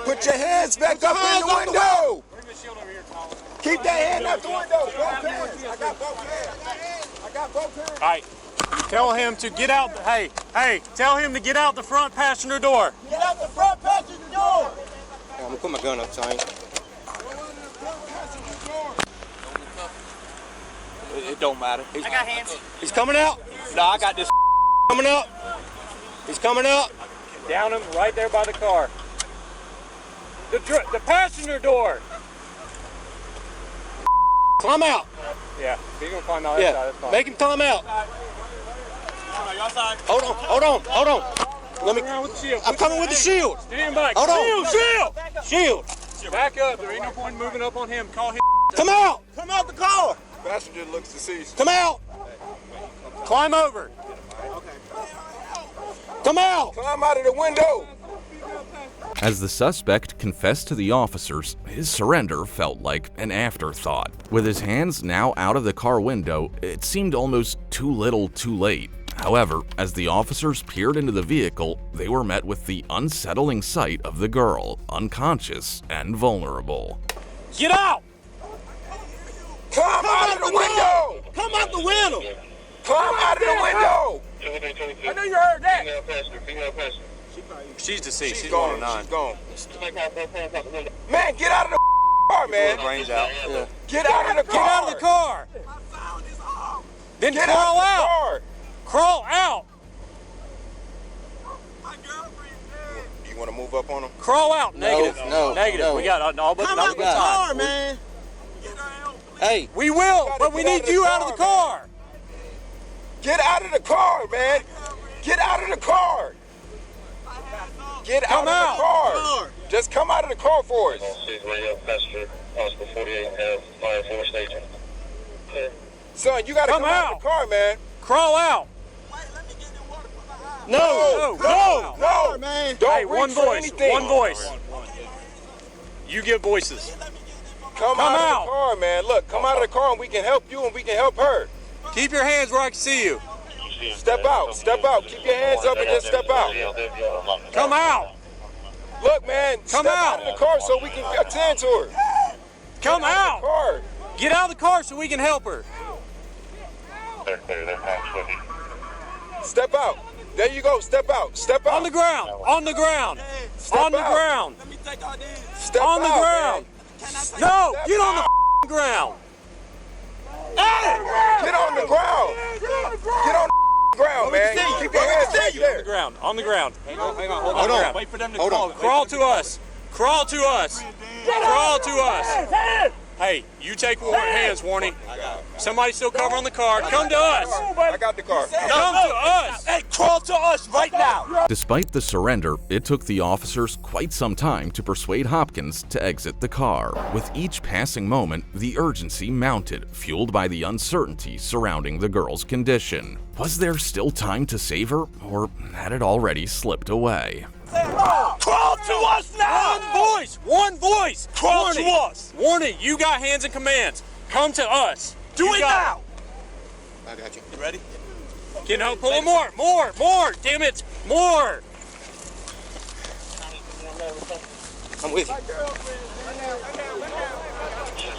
Put your hands back up in the window. Bring the shield over here, Colin. Keep that hand out the window. Both hands. I got both hands. I got both hands. All right. Tell him to get out. Hey, tell him to get out the front passenger door. Get out the front passenger door. I'm gonna put my gun up, so I ain't. It don't matter. I got hands. He's coming out. No, I got this. Coming up. He's coming up. Down him right there by the car. The passenger door. Climb out. Yeah, he's gonna climb out. Yeah. That's fine. Make him climb out. Hold on. Let me. I'm coming with the shield. Stand by. Hold on. Shield. Back up. There ain't no point moving up on him. Call him. Come out. Come out the car. Passenger looks deceased. Come out. Climb over. Come out. Climb out of the window. As the suspect confessed to the officers, his surrender felt like an afterthought. With his hands now out of the car window, it seemed almost too little too late. However, as the officers peered into the vehicle, they were met with the unsettling sight of the girl, unconscious and vulnerable. Get out! window! Come out the window! Climb out of the window! I know you heard that. She's deceased. She's gone. She's gone. Man, get out of the car, man. Brains out. Yeah. Get out of the car. Get out of the car. Then Get crawl out. out. Crawl out. You want to move up on him? Crawl out. Negative. No. Negative. We got all but Come out the car, man. Hey. We will, but we need you out of the car. Get out of the car, man. Get out of the car. Get out of the car. Just come out of the car for us. Son, you gotta come out of the car, man. Crawl out. No, man. Don't hey, reach one for voice. anything. One voice. You give voices. Come out of the car, man. Look, come out of the car and we can help you and we can help her. Keep your hands where I can see you. Step out. Step out. Keep your hands up and just step out. Come out. Look, man. Come step out of the car so we can attend to her. Come out. Of the car. Get out of the car so we can help her. Step out. There you go. Step out. Step out. On the ground. On the ground. Step on the out. ground. Step on the out, ground. Man. No, Step get on out. the ground. Hey, get on the ground. Get on the ground, man. Keep your hands right there. On the ground. On the ground. Hang on. Hold on. Wait for them to crawl. Crawl to us. Crawl to us. Crawl to us. Hey, you take hands, Warnie. Somebody still covering the car. Come to us. I got the car. Come to us. Hey, crawl to us right now. Despite the surrender, it took the officers quite some time to persuade Hopkins to exit the car. With each passing moment, the urgency mounted, fueled by the uncertainty surrounding the girl's condition. Was there still time to save her, or had it already slipped away? Crawl to us now. One voice. One voice. Crawl to us. Warnie, you got hands and commands. Come to us. Do it now. I got you. You ready? Can I pull it more? Damn it, more. I'm with you.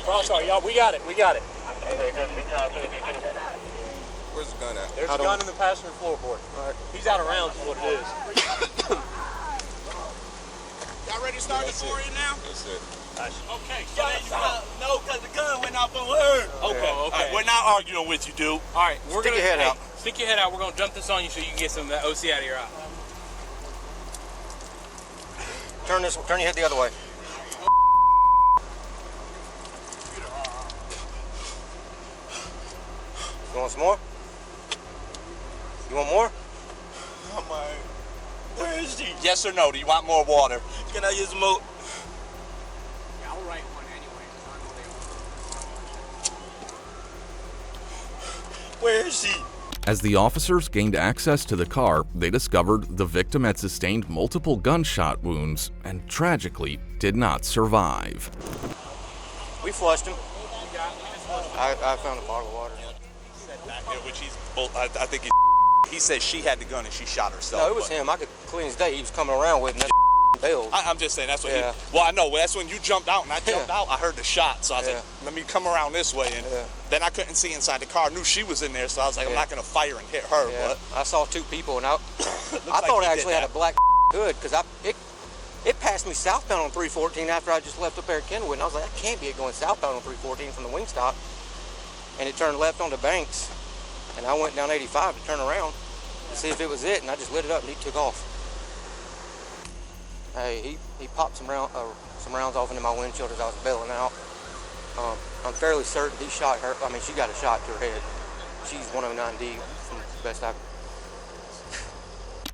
Oh, sorry, y'all. We got it. Where's the gun at? There's a gun in the passenger floorboard. All right. He's out of rounds, is what it is. Y'all ready to start the story now? That's it. Okay, so there you go. No, because the gun went off on her. Okay. All right, we're not arguing with you, dude. All right, we're Stick your head out. Stick your head out. We're gonna dump this on you so you can get some of that OC out of your eye. Turn your head the other way. You want some more? You want more? Oh my. Where is she? Yes or no? Do you want more water? Can I use some more? Yeah, I'll write one anyway. Where is she? As the officers gained access to the car, they discovered the victim had sustained multiple gunshot wounds and tragically did not survive. We flushed him. I found a bottle of water. Which he's, I think he said she had the gun and she shot herself. No, it was him. I could clean his day. He was coming around with him. Bailed. I'm just saying that's what well, I know. That's when you jumped out and I jumped out. I heard the shot. So I was like, let me come around this way. And then I couldn't see inside the car. I knew she was in there. So I was like, I'm not going to fire and hit her. But I saw two people and I thought it actually had a black hood because it passed me southbound on 314 after I just left up there at Kenwood. And I was like, that can't be it going southbound on 314 from the Wingstop. And it turned left onto Banks. And I went down 85 to turn around to see if it was it. And I just lit it up and he took off. Hey, he popped some rounds off into my windshield as I was bailing out. I'm fairly certain he shot her. I mean, she got a shot to her head. She's 109D from the best I.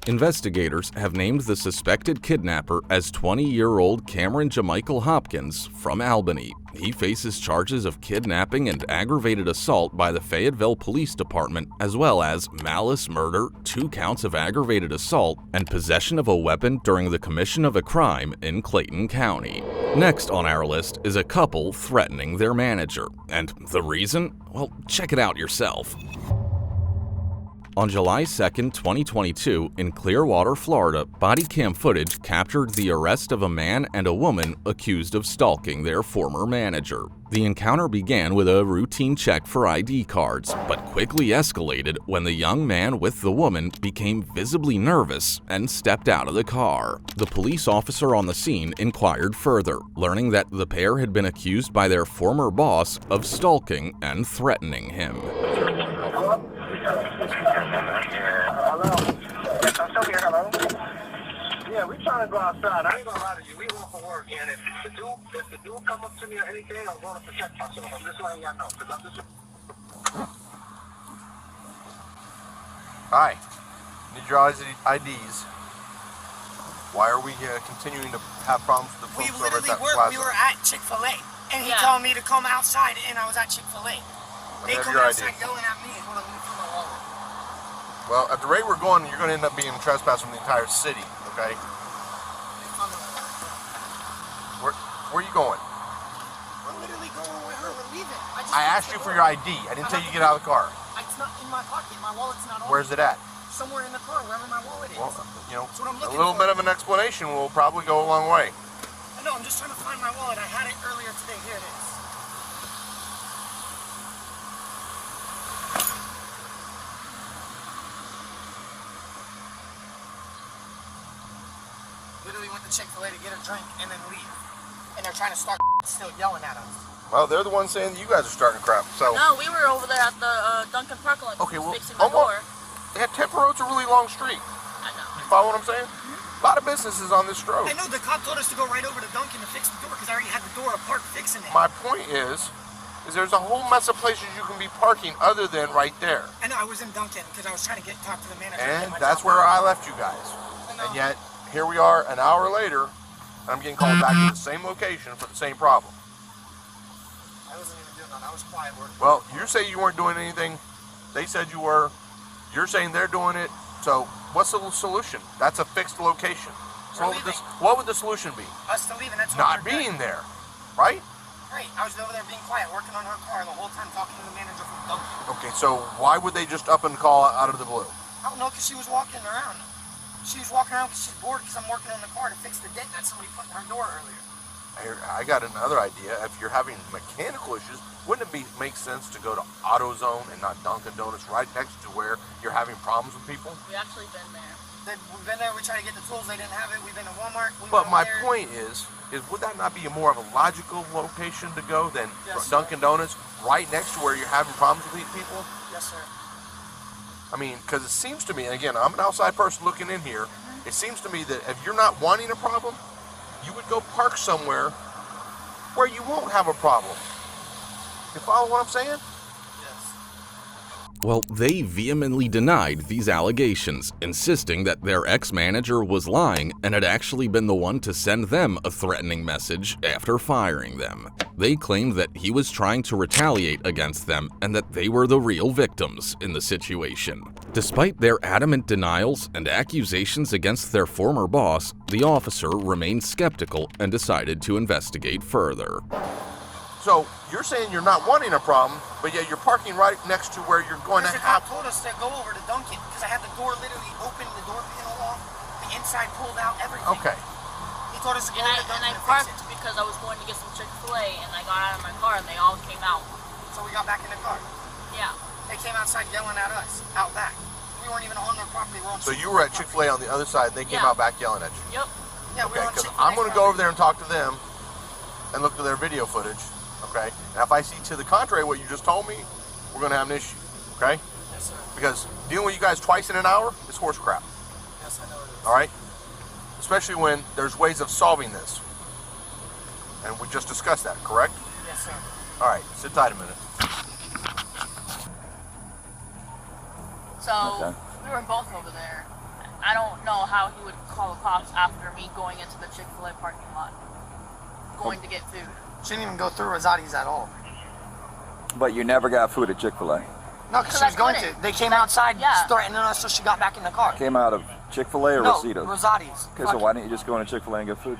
Investigators have named the suspected kidnapper as 20-year-old Cameron Jamichael Hopkins from Albany. He faces charges of kidnapping and aggravated assault by the Fayetteville Police Department, as well as malice murder, 2 counts of aggravated assault, and possession of a weapon during the commission of a crime in Clayton County. Next on our list is a couple threatening their manager. And the reason? Well, check it out yourself. On July 2, 2022, in Clearwater, Florida, body cam footage captured the arrest of a man and a woman accused of stalking their former manager. The encounter began with a routine check for ID cards, but quickly escalated when the young man with the woman became visibly nervous and stepped out of the car. The police officer on the scene inquired further, learning that the pair had been accused by their former boss of stalking and threatening him. Yeah, we trying to go outside. I ain't gonna lie to you. We want for work, and if the dude come up to me or anything, I'm going to protect myself. I'm just letting y'all know, because I'm just... Hi. Need your IDs. Why are we continuing to have problems with the folks over at that plaza? We were at Chick-fil-A, and he told me to come outside, and I was at Chick-fil-A. They come outside yelling at me and want to move through my wallet. Well, at the rate we're going, you're going to end up being trespassed from the entire city, okay? Where are you going? We're literally going with her. We're leaving. I asked you for your ID. I didn't tell you to get out of the car. It's not in my pocket. My wallet's not on. Where's it at? Somewhere in the car, wherever my wallet is. Well, you know, that's what I'm looking a little for. bit of an explanation will probably go a long way. I know, I'm just trying to find my wallet. I had it earlier today. Here it is. Literally went to Chick-fil-A to get a drink and then leave. And they're trying to start still yelling at us. Well, they're the ones saying that you guys are starting crap, so... No, we were over there at the Dunkin' parking lot fixing my door. Yeah, Temple Road's a really long street. I know. You follow what I'm saying? A lot of businesses on this road. I know, the cop told us to go right over to Dunkin' to fix the door because I already had the door apart fixing it. My point is there's a whole mess of places you can be parking other than right there. I know, I was in Dunkin' because I was trying to talk to the manager. And that's where I left you guys. And yet, here we are an hour later, and I'm getting called back to the same location for the same problem. I wasn't even doing that. I was quiet working. Well, you say you weren't doing anything. They said you were. You're saying they're doing it. So what's the solution? That's a fixed location. So what would the solution be? Us to leave, and that's what Not being there, right? Right. I was over there being quiet, working on her car the whole time, talking to the manager from Dunkin'. Okay, so why would they just up and call out of the blue? I don't know, because she was walking around. She was walking around because she's bored because I'm working on the car to fix the dent that somebody put in her door earlier. I got another idea. If you're having mechanical issues, wouldn't it make sense to go to AutoZone and not Dunkin' Donuts right next to where you're having problems with people? We actually been there. We've been there, we tried to get the tools, they didn't have it. We've been to Walmart. But my point is would that not be more of a logical location to go than Dunkin' Donuts right next to where you're having problems with people? Yes, sir. I mean, because it seems to me, and again, I'm an outside person looking in here, it seems to me that if you're not wanting a problem, you would go park somewhere where you won't have a problem. You follow what I'm saying? Well, they vehemently denied these allegations, insisting that their ex-manager was lying and had actually been the one to send them a threatening message after firing them. They claimed that he was trying to retaliate against them and that they were the real victims in the situation. Despite their adamant denials and accusations against their former boss, the officer remained skeptical and decided to investigate further. So, you're saying you're not wanting a problem, but yet you're parking right next to where you're going to have... The cop told us to go over to Dunkin' because I had the door literally open, the door panel off, the inside pulled out, everything. Okay. He told us to go over to Dunkin' And I parked because I was going to get some Chick-fil-A, and I got out of my car, and they all came out. So we got back in the car? Yeah. They came outside yelling at us, out back. We weren't even on their property. So you were at Chick-fil-A on the other side, and they came out back yelling at you? Yep. Yeah, we were on because Chick-fil-A. I'm going to go over there and talk to them and look at their video footage, okay? And if I see to the contrary what you just told me, we're going to have an issue, okay? Yes, sir. Because dealing with you guys twice in an hour is horse crap. Yes, I know it is. All right? Especially when there's ways of solving this. And we just discussed that, correct? Yes, sir. All right, sit tight a minute. So, we were both over there. I don't know how he would call the cops after me going into the Chick-fil-A parking lot, going to get food. She didn't even go through Rosati's at all. But you never got food at Chick-fil-A? No, because she was going to. They came outside threatening us, so she got back in the car. Came out of Chick-fil-A or Rosita's? No, Rosati's. Okay, so why didn't you just go into Chick-fil-A and get food?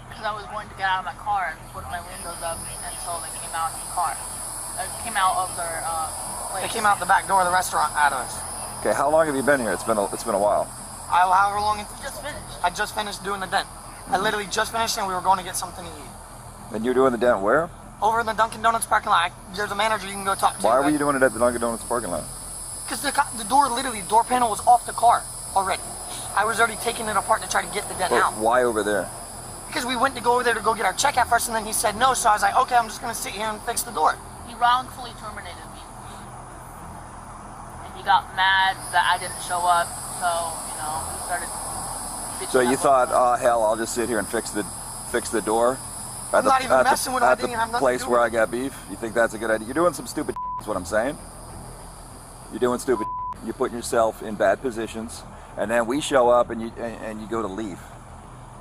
Because I was going to get out of my car and put my windows up until they came out of the car. Came out of their place. They came out the back door of the restaurant at us. Okay, how long have you been here? It's been a while. However long it just finished. I just finished doing the dent. I literally just finished and we were going to get something to eat. And you're doing the dent where? Over in the Dunkin' Donuts parking lot. There's a manager you can go talk to. Why were you doing it at the Dunkin' Donuts parking lot? Because the door, literally, the door panel was off the car already. I was already taking it apart to try to get the dent But out. why over there? Because we went to go over there to go get our check at first, and then he said no, so I was like, okay, I'm just going to sit here and fix the door. He wrongfully terminated me. And he got mad that I didn't show up, so, you know, he started bitching. So you thought, oh hell, I'll just sit here and fix the door? I'm not even messing with him. I didn't even have nothing to place do where with I got beef? You think that's a good idea? You're doing some stupid is what I'm saying. You're doing stupid. You're putting yourself in bad positions, and then we show up and you go to leave.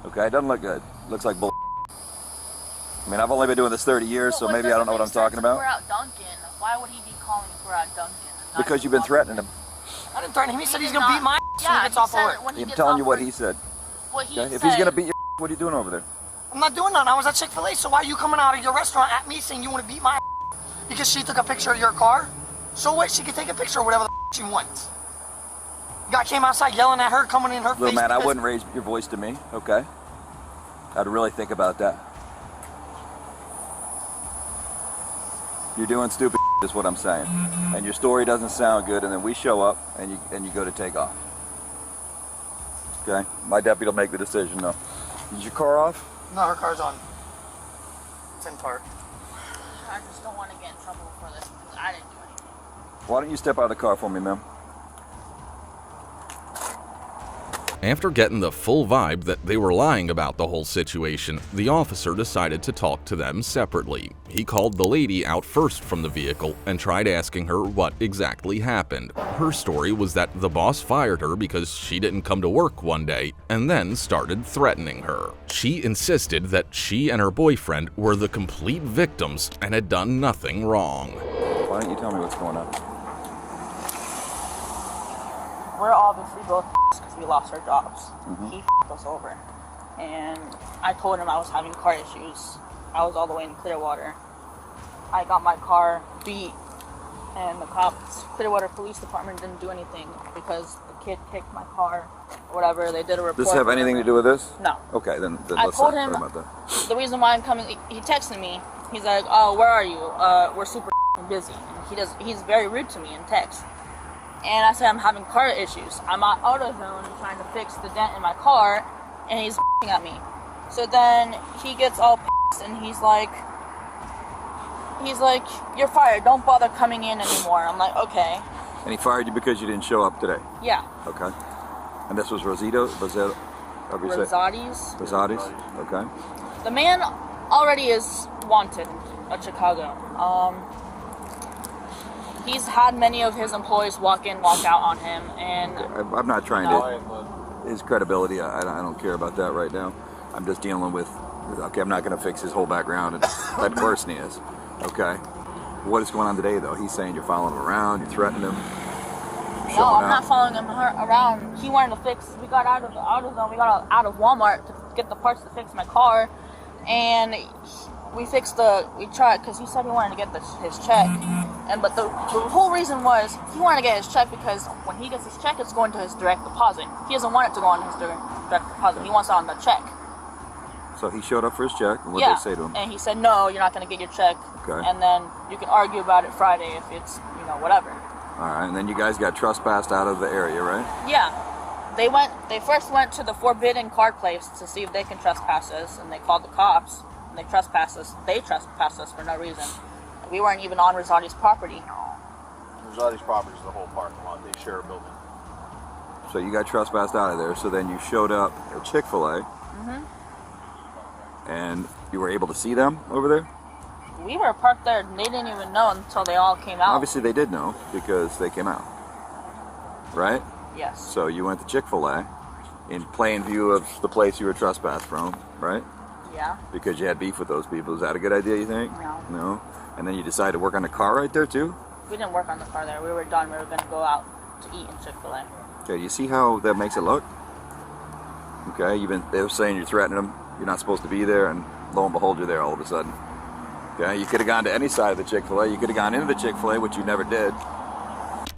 Okay, it doesn't look good. It looks like bull. I mean, I've only been doing this 30 years, so maybe I don't know what I'm talking about. We're at Dunkin'. Why would he be calling if we're at Dunkin'? Because you've been threatening him. I didn't threaten him. He said he's going to beat my ass when he gets off of work. I'm telling you what he said. What he Okay? If he's going to beat your what are you doing over there? I'm not doing nothing. I was at Chick-fil-A, so why are you coming out of your restaurant at me saying you want to beat my ass? Because she took a picture of your car? So what? She could take a picture of whatever the she wants. Guy came outside yelling at her, coming in her face. Little man, I wouldn't raise your voice to me, okay? I'd really think about that. You're doing stupid is what I'm saying. And your story doesn't sound good, and then we show up and you go to take off. Okay? My deputy will make the decision though. Is your car off? No, her car's on. It's in park. I just don't want to get in trouble for this because I didn't do anything. Why don't you step out of the car for me, ma'am? After getting the full vibe that they were lying about the whole situation, the officer decided to talk to them separately. He called the lady out first from the vehicle and tried asking her what exactly happened. Her story was that the boss fired her because she didn't come to work one day and then started threatening her. She insisted that she and her boyfriend were the complete victims and had done nothing wrong. Why don't you tell me what's going on? We're obviously both because we lost our jobs. He us over. And I told him I was having car issues. I was all the way in Clearwater. I got my car beat, and the cops, Clearwater Police Department, didn't do anything because the kid kicked my car or whatever. They did a report. Does this have anything to do with this? No. Okay, then I let's told not him talk about that. the reason why I'm coming, he texted me. He's like, oh, where are you? We're super busy. And he's very rude to me in text. And I said, I'm having car issues. I'm at AutoZone trying to fix the dent in my car, and he's at me. So then he gets all pissed, and he's like, you're fired. Don't bother coming in anymore. I'm like, okay. And he fired you because you didn't show up today? Yeah. Okay. And this was Rosati's? Rosati's? Okay. The man already is wanted at Chicago. He's had many of his employees walk in, walk out on him, and I'm not trying to his credibility. I don't care about that right now. I'm just dealing with. Okay, I'm not going to fix his whole background and the type of person he is. Okay. What is going on today, though? He's saying you're following him around, you're threatening him. No, I'm not following him around. He wanted to fix. We got out of the AutoZone. We got out of Walmart to get the parts to fix my car, and we tried because he said he wanted to get his check, but the whole reason was he wanted to get his check because when he gets his check, it's going to his direct deposit. He doesn't want it to go on his direct deposit. He wants it on the check. So he showed up for his check, and what did they say to him? And he said, no, you're not going to get your check, and then you can argue about it Friday if it's, whatever. All right, and then you guys got trespassed out of the area, right? Yeah. They first went to the forbidden card place to see if they can trespass us, and they called the cops. They trespassed us for no reason. We weren't even on Rosati's property. Rosati's property is the whole parking lot. They share a building. So you got trespassed out of there. So then you showed up at Chick-fil-A, and you were able to see them over there? We were parked there. They didn't even know until they all came out. Obviously they did know because they came out, right? Yes. So you went to Chick-fil-A in plain view of the place you were trespassed from, right? Yeah. Because you had beef with those people. Is that a good idea, you think? No. No? And then you decided to work on the car right there, too? We didn't work on the car there. We were done. We were going to go out to eat in Chick-fil-A. Okay, you see how that makes it look? Okay, they were saying you're threatening them. You're not supposed to be there, and lo and behold, you're there all of a sudden. Okay, you could have gone to any side of the Chick-fil-A. You could have gone into the Chick-fil-A, which you never did.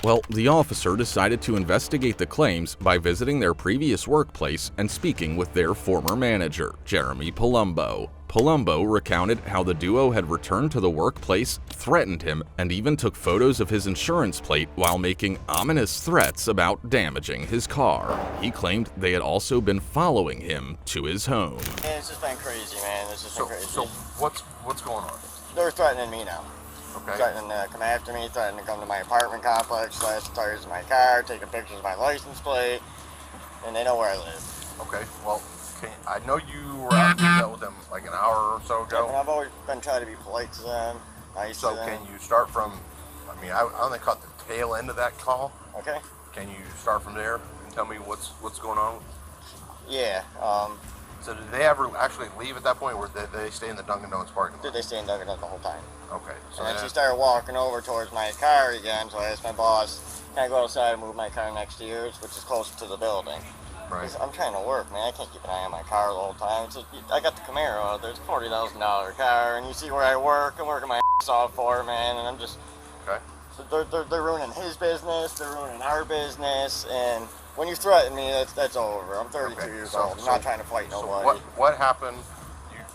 Well, the officer decided to investigate the claims by visiting their previous workplace and speaking with their former manager, Jeremy Palumbo. Palumbo recounted how the duo had returned to the workplace, threatened him, and even took photos of his insurance plate while making ominous threats about damaging his car. He claimed they had also been following him to his home. Yeah, it's just been crazy, man. It's just been crazy. So what's going on? They're threatening me now. Okay. Threatening to come after me, threatening to come to my apartment complex, slash the tires of my car, taking pictures of my license plate, and they know where I live. Okay, well, I know you were out and dealt with them like an hour or so ago. And I've always been trying to be polite to them, nice to them. So can you start from, I mean, I only caught the tail end of that call. Okay. Can you start from there and tell me what's going on? Yeah. So did they ever actually leave at that point, or did they stay in the Dunkin' Donuts parking lot? Did they stay in Dunkin' Donuts the whole time? Okay. So and then she started walking over towards my car again, so I asked my boss, can I go outside and move my car next to yours, which is closer to the building? Right. 'Cause I'm trying to work, man. I can't keep an eye on my car the whole time. So I got the Camaro out there. It's a $40,000 car, and you see where I work. I'm working my ass off for it, man, and I'm just... Okay. So they're ruining his business, they're ruining our business, and when you threaten me, that's over. I'm 32 years old. I'm not trying to fight nobody. What happened?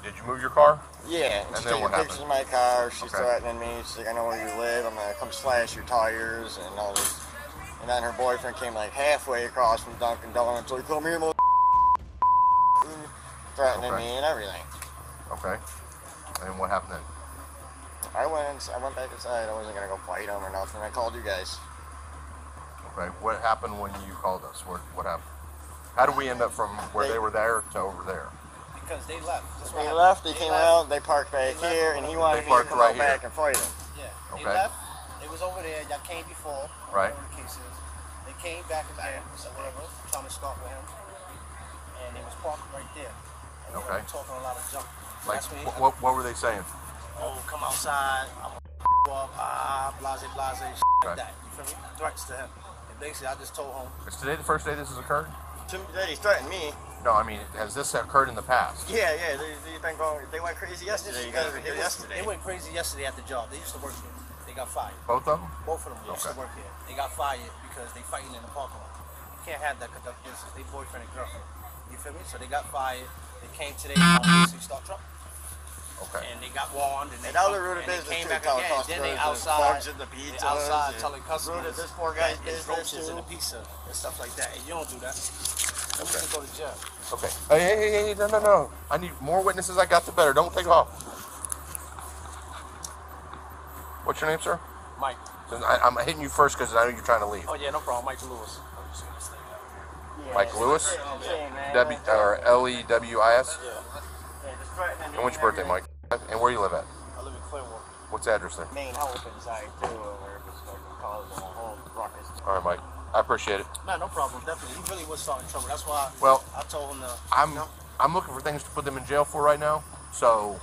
Did you move your car? Yeah, And she's then taking what pictures happened? of my car. She's Okay. threatening me. She's like, I know where you live. I'm gonna come slash your tires and all this. And then her boyfriend came like halfway across from Dunkin' Donuts. Like, come here, mother. Threatening me and everything. Okay. And what happened then? I went back inside. I wasn't gonna go fight him or nothing. I called you guys. Okay. What happened when you called us? What happened? How did we end up from where they were there to over there? Because they left. That's what They happened. left. They came out. They parked back here, and he wanted me to come out back and fight him. Yeah. They Okay. left. They was over there. Y'all came before. Right. Whatever the case is. They came back again. So whatever. Trying to start with him. And they was parked right there. And they Okay. were talking a lot of junk. Like, That's when what were they saying? oh, come outside. I'm up. Blase, blase, shit like that. You feel me? Threats to him. And basically, I just told him. Is today the first day this has occurred? He's threatened me. No, I mean, has this occurred in the past? Yeah. They've been going. They went crazy yesterday. You guys were here yesterday. They went crazy yesterday at the job. They used to work here. They got fired. Both of them? Both of them used to work here. They got fired because they fighting in the parking lot. You can't have that conduct business. They boyfriend and girlfriend. You feel me? So they got fired. They came today to basically start trouble. Okay. And they got warned. And that was a rude business came too, back telling again. Then they customers and outside. bugs in the pizzas They outside and telling customers. rude this poor guy's that it's business roaches in too. the pizza and stuff like that. And you don't do that. Then we can go to jail. Okay. Hey, no. I need more witnesses. I got the better. Don't take off. What's your name, sir? Mike. I'm hitting you first because I know you're trying to leave. Oh yeah, no problem. Mike Lewis. Mike Lewis? Lewis? And what's your birthday, Mike? And where you live at? I live in Clearwater. What's the address there? Main house inside too, where it's like causing a whole ruckus. All right, Mike. I appreciate it. Man, no problem. Definitely. He really was starting trouble. That's why Well, I told him to. I'm looking for things to put them in jail for right now. So,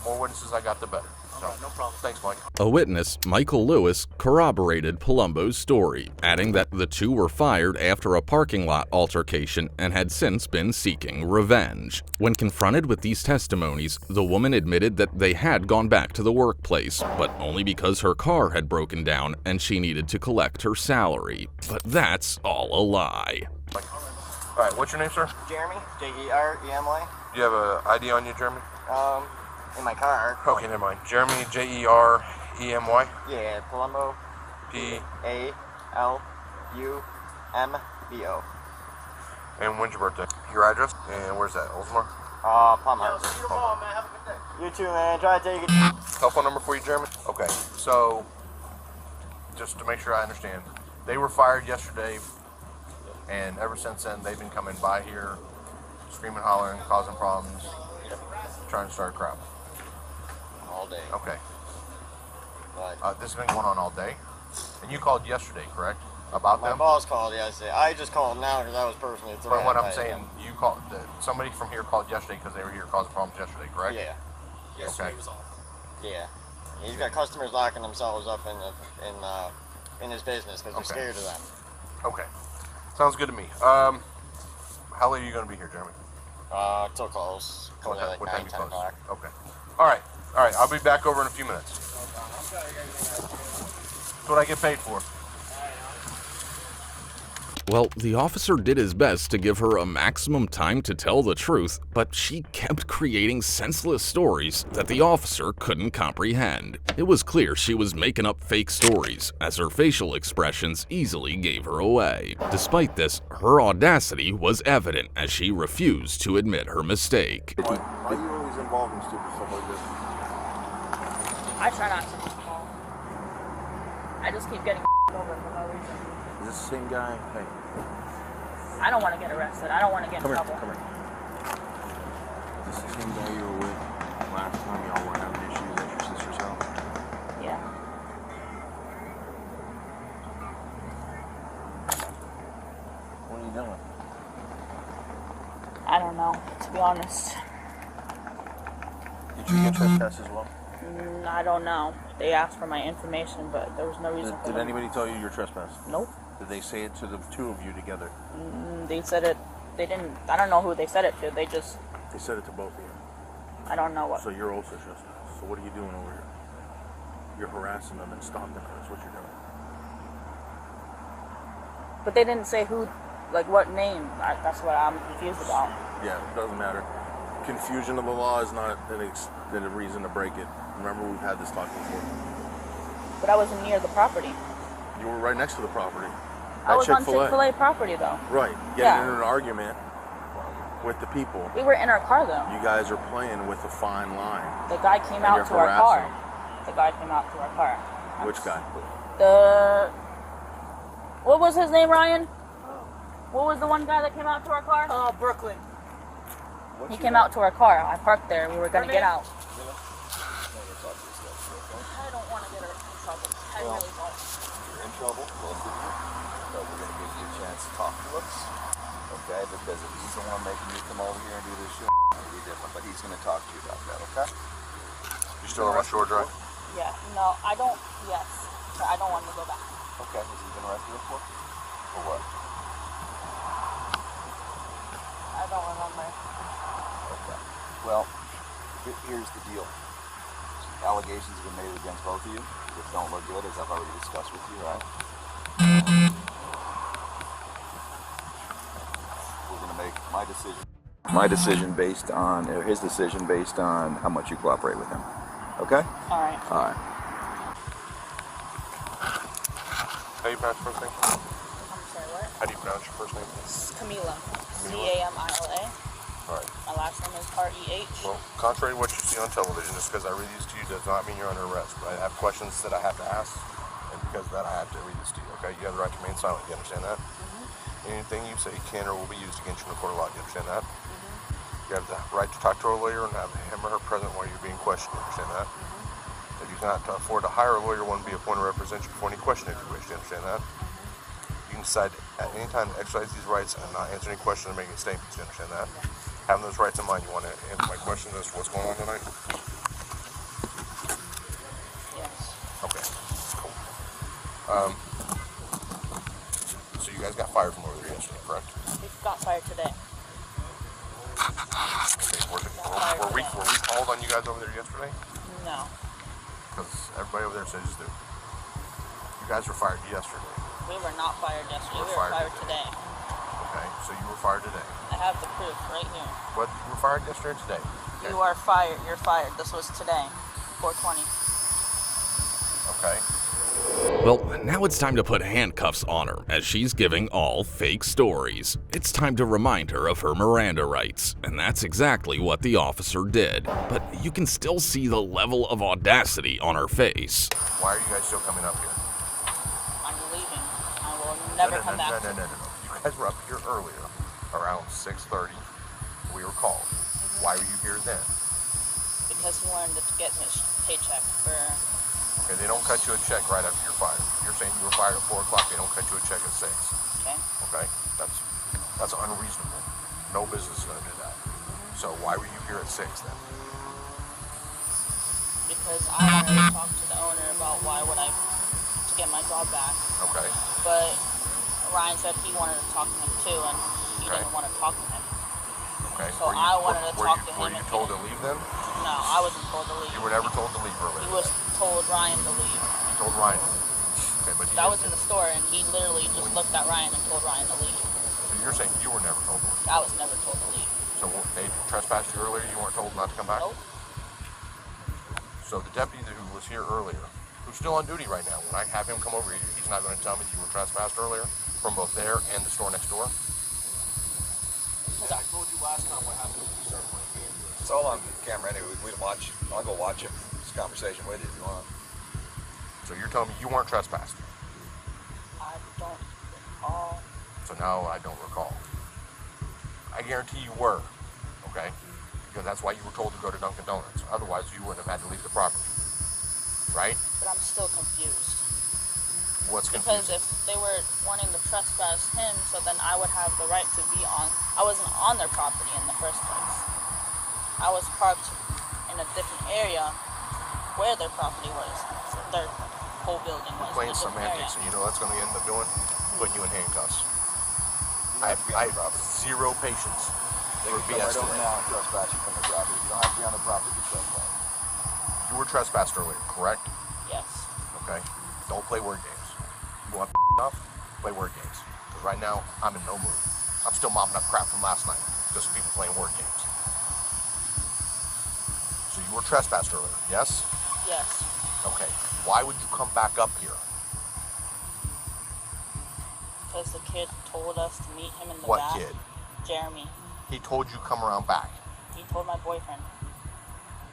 more witnesses I got, the better. So, no problem. Thanks, Mike. A witness, Michael Lewis, corroborated Palumbo's story, adding that the two were fired after a parking lot altercation and had since been seeking revenge. When confronted with these testimonies, the woman admitted that they had gone back to the workplace, but only because her car had broken down and she needed to collect her salary. But that's all a lie. All right, what's your name, sir? Jeremy, Jeremy. Do you have an ID on you, Jeremy? In my car. Okay, never mind. Jeremy, Jeremy? Yeah, Palumbo. Palumbo. And when's your birthday? Your address? And where's that? Oldsmar? Palmhouse. You too, man. Try to take it. Telephone number for you, Jeremy? Okay, so just to make sure I understand, they were fired yesterday, and ever since then they've been coming by here, screaming, hollering, causing problems, trying to start crap. All day. Okay. Right. This has been going on all day, and you called yesterday, correct? About My them? boss called yesterday. I just called now because I was personally threatened. But what I'm by saying, him. you called. Somebody from here called yesterday because they were here causing problems yesterday, correct? Yeah. Okay. Yeah. He's got customers locking themselves up in his business because they're scared of them. Okay. Sounds good to me. How late are you going to be here, Jeremy? Till close. What time, Like what time 9, you 10 close? o'clock. Okay. All right. I'll be back over in a few minutes. That's what I get paid for. Well, the officer did his best to give her a maximum time to tell the truth, but she kept creating senseless stories that the officer couldn't comprehend. It was clear she was making up fake stories, as her facial expressions easily gave her away. Despite this, her audacity was evident as she refused to admit her mistake. Why are you always involved in stupid stuff like this? I try not to be involved. I just keep getting over for no reason. Is this the same guy? Hey. I don't want to get arrested. I don't want to get in trouble. Come here. Is this the same guy you were with last time y'all were having issues at your sister's house? Yeah. What are you doing? I don't know, to be honest. Did you get trespassed as well? I don't know. They asked for my information, but there was no reason for Did them. anybody tell you you're trespassed? Nope. Did they say it to the two of you together? They said it. They didn't. I don't know who they said it to. They just. They said it to both of you. I don't know what. So you're also trespassed. So what are you doing over here? You're harassing them and stalking them. That's what you're doing. But they didn't say who, like what name. That's what I'm confused about. Yeah, it doesn't matter. Confusion of the law is not a reason to break it. Remember, we've had this talk before. But I wasn't near the property. You were right next to the property. I was on Chick-fil-A property though. Right. Getting in an argument with the people. We were in our car though. You guys are playing with a fine line. The guy came out to our car. The guy came out to our car. Which guy? What was his name, Ryan? What was the one guy that came out to our car? Brooklyn. He came out to our car. I parked there. We were going to get out. I don't want to get in trouble. I really don't. You're in trouble, both of you, but we're going to give you a chance to talk to us, okay? Because if he's the one making you come over here and do this shit, it'll be different, but he's going to talk to you about that, okay? You still on West Shore Drive? Yeah, no, I don't, yes, but I don't want to go back. Okay, has he been arrested before? For what? I don't remember. Okay. Well, here's the deal. Allegations have been made against both of you, which don't look good, as I've already discussed with you, right? We're going to make my decision. My decision based on, or his decision based on how much you cooperate with him. Okay? All right. All right. How do you pronounce your first name? I'm sorry, what? How do you pronounce your first name? It's Camila. Camila. All right. My last name is R-E-H. Well, contrary to what you see on television, just because I read these to you does not mean you're under arrest. I have questions that I have to ask, and because of that, I have to read this to you, okay? You have the right to remain silent. You understand that? Anything you say can or will be used against you in a court of law. You understand that? You have the right to talk to a lawyer and have him or her present while you're being questioned. You understand that? If you cannot afford to hire a lawyer, one be appointed to represent you before any question if you wish. You understand that? You can decide at any time to exercise these rights and not answer any questions or make any statements. You understand that? Having those rights in mind, you want to answer my question as to what's going on tonight? Yes. Okay. Cool. So you guys got fired from over there yesterday, correct? We got fired today. Okay. Were we called on you guys over there yesterday? No. Because everybody over there says you do. You guys were fired yesterday. We were not fired yesterday. We were fired today. Okay, so you were fired today. I have the proof right here. What? You were fired yesterday or today? Okay. You are fired. You're fired. This was today, 4:20. Okay. Well, now it's time to put handcuffs on her, as she's giving all fake stories. It's time to remind her of her Miranda rights, and that's exactly what the officer did. But you can still see the level of audacity on her face. Why are you guys still coming up here? I'm leaving. I will never come back. No. You guys were up here earlier, around 6:30. We were called. Why were you here then? Because he wanted to get his paycheck for... Okay, they don't cut you a check right after you're fired. You're saying you were fired at 4 o'clock, they don't cut you a check at 6. Okay. Okay? That's unreasonable. No business is going to do that. So why were you here at 6 then? Because I wanted to talk to the owner about why would I to get my job back. Okay. But Ryan said he wanted to talk to him too, and he didn't want to talk to him. Okay. So I wanted to talk to him. Were you told to leave then? No, I wasn't told to leave. You were never told to leave earlier? He was told Ryan to leave. You told Ryan. Okay, but I was in the store, and he literally just looked at Ryan and told Ryan to leave. So you're saying you were never told to leave? I was never told to leave. So they trespassed you earlier, you weren't told not to come back? Nope. So the deputy who was here earlier, who's still on duty right now, when I have him come over here, he's not going to tell me you were trespassed earlier from both there and the store next door? I told you last time what happened when you started playing games. It's all on camera anyway. We'll watch. I'll go watch it. This conversation with you if you want. So you're telling me you weren't trespassed? I don't recall. So now I don't recall. I guarantee you were, okay? Because that's why you were told to go to Dunkin' Donuts. Otherwise, you wouldn't have had to leave the property, right? But I'm still confused. What's Because confusing? if they were wanting to trespass him, so then I would have the right to be on. I wasn't on their property in the first place. I was parked in a different area where their property was. Their whole building was. Plain a different semantics, and you know what that's going to end up doing? Putting you in handcuffs. I have zero patience They for can come BS right over today. now and trespass you from the property. You don't have to be on the property to trespass. You were trespassed earlier, correct? Yes. Okay. Don't play word games. You want up? Play word games. Because right now, I'm in no mood. I'm still mopping up crap from last night. Just people playing word games. So you were trespassed earlier, yes? Yes. Okay. Why would you come back up here? Because the kid told us to meet him in the What back. kid? Jeremy. He told you come around back. He told my boyfriend.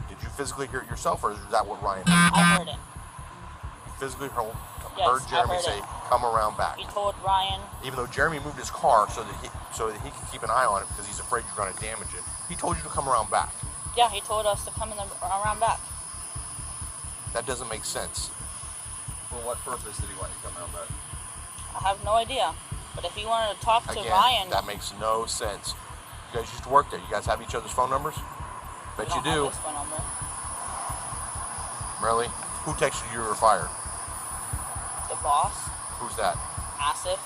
Did you physically hear it yourself, or is that what Ryan did? I heard it. You physically heard Yes, Jeremy I heard say, it. come around back. He told Ryan. Even though Jeremy moved his car so that he could keep an eye on it because he's afraid you're going to damage it. He told you to come around back. Yeah, he told us to come around back. That doesn't make sense. For what purpose did he want you to come around back? I have no idea. But if he wanted to talk to Again, Ryan, that makes no sense. You guys used to work there. You guys have each other's phone numbers? Bet you do. Have his phone number. Really? Who texted you were fired? The boss, Who's that? Asif.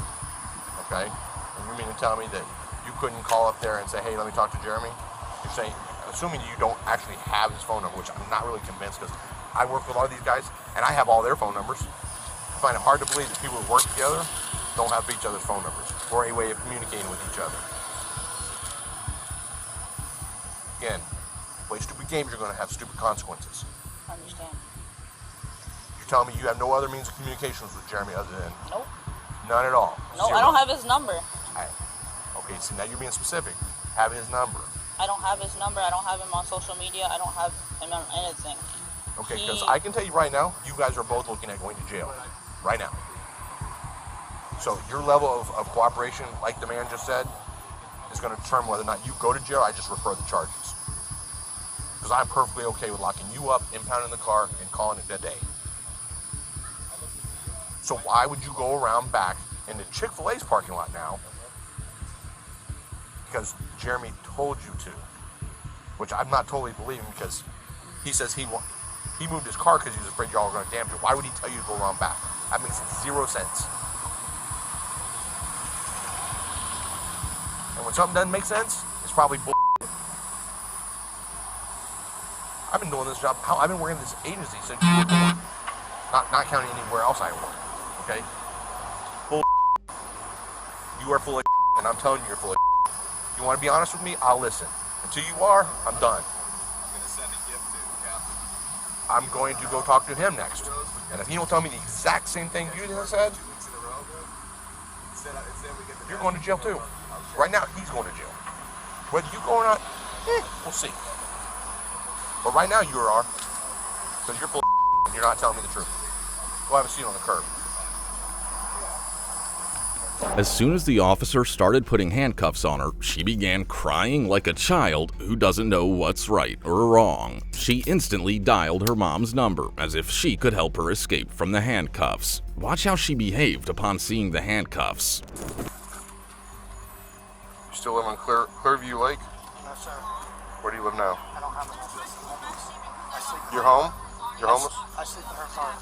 Okay. And you mean to tell me that you couldn't call up there and say, hey, let me talk to Jeremy? You're saying, assuming you don't actually have his phone number, which I'm not really convinced because I work with a lot of these guys and I have all their phone numbers. I find it hard to believe that people who work together don't have each other's phone numbers or a way of communicating with each other. Again, play stupid games, you're going to have stupid consequences. I understand. You're telling me you have no other means of communications with Jeremy other than... Nope. None at all? No, Zero. I don't have his number. Okay, so now you're being specific. Have his number. I don't have his number. I don't have him on social media. I don't have him on anything. Okay, because I can tell you right now, you guys are both looking at going to jail. Right now. So your level of cooperation, like the man just said, is going to determine whether or not you go to jail. I just refer the charges. Because I'm perfectly okay with locking you up, impounding the car, and calling it a day. So why would you go around back into Chick-fil-A's parking lot now? Because Jeremy told you to. Which I'm not totally believing because he says he moved his car because he was afraid y'all were going to damage it. Why would he tell you to go around back? That makes zero sense. And when something doesn't make sense, it's probably bull. I've been doing this job. I've been working in this agency since you were born. Not counting anywhere else I work. Okay? Bull. You are full of and I'm telling you you're full of. You want to be honest with me? I'll listen. Until you are, I'm done. I'm going to send a gift to Captain. I'm going to go talk to him next. And if he don't tell me the exact same thing you just said, you're going to jail too. Right now, he's going to jail. Whether you go or not, we'll see. But right now, you are. Because you're full of and you're not telling me the truth. Go have a seat on the curb. As soon as the officer started putting handcuffs on her, she began crying like a child who doesn't know what's right or wrong. She instantly dialed her mom's number as if she could help her escape from the handcuffs. Watch how she behaved upon seeing the handcuffs. You still live on Clearview Lake? No, sir. Where do you live now? I don't have an address. You're home? You're homeless? I sleep in her car.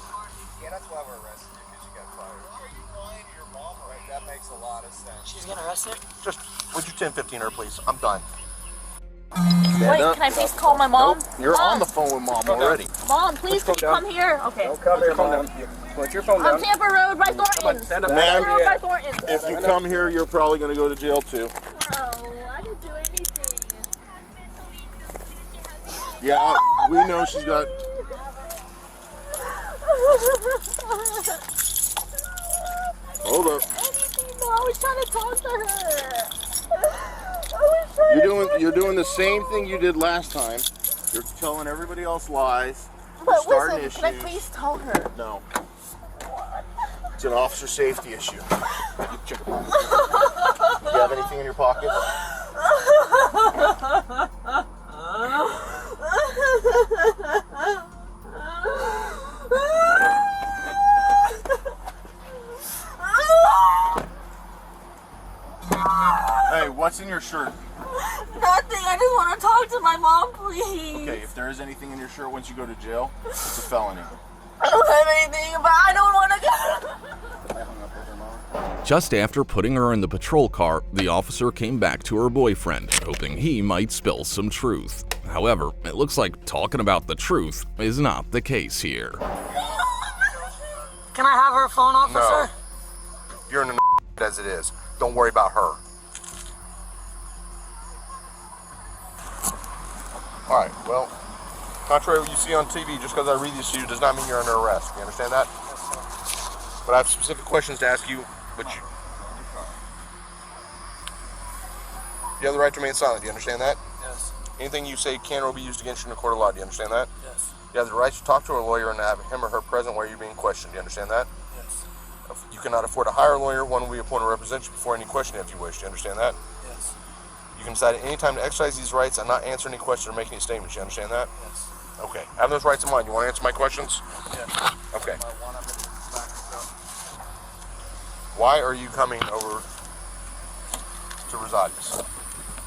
Yeah, that's why we're arresting you, because you got fired. Are you lying to your mom? Right, that makes a lot of sense. She's getting arrested? Just, would you 10-15 her, please? I'm done. Wait, can I please call my mom? Nope. You're on the phone with mom already. Mom, please, can you come here? Okay. Don't come here, Mom. Put your phone down. On Tampa Road by Thornton's. Stand up. Tampa Road by Thornton's. If you come here, you're probably going to go to jail too. I didn't do anything. Yeah, we know she's got. Hold up. No, I was trying to talk to her. You're doing the same thing you did last time. You're telling everybody else lies. You're But starting listen, can I issues. please tell her? No. It's an officer safety issue. Do you have anything in your pocket? Hey, what's in your shirt? Nothing. I just want to talk to my mom, please. Okay, if there is anything in your shirt once you go to jail, it's a felony. I don't have anything, but I don't want to go. Just after putting her in the patrol car, the officer came back to her boyfriend, hoping he might spill some truth. However, it looks like talking about the truth is not the case here. Can I have her phone, officer? No. You're in the as it is. Don't worry about her. Alright, well, contrary to what you see on TV, just because I read this to you does not mean you're under arrest. You understand that? But I have specific questions to ask you, but you have the right to remain silent. Do you understand that? Yes. Anything you say can or will be used against you in a court of law. Do you understand that? Yes. You have the right to talk to a lawyer and have him or her present while you're being questioned. Do you understand that? Yes. You cannot afford to hire a lawyer. One will be appointed to represent you before any question if you wish. Do you understand that? Yes. You can decide at any time to exercise these rights and not answer any questions or make any statements. You understand that? Yes. Okay. Have those rights in mind. You want to answer my questions? Yes. Okay. Why are you coming over to Rosati's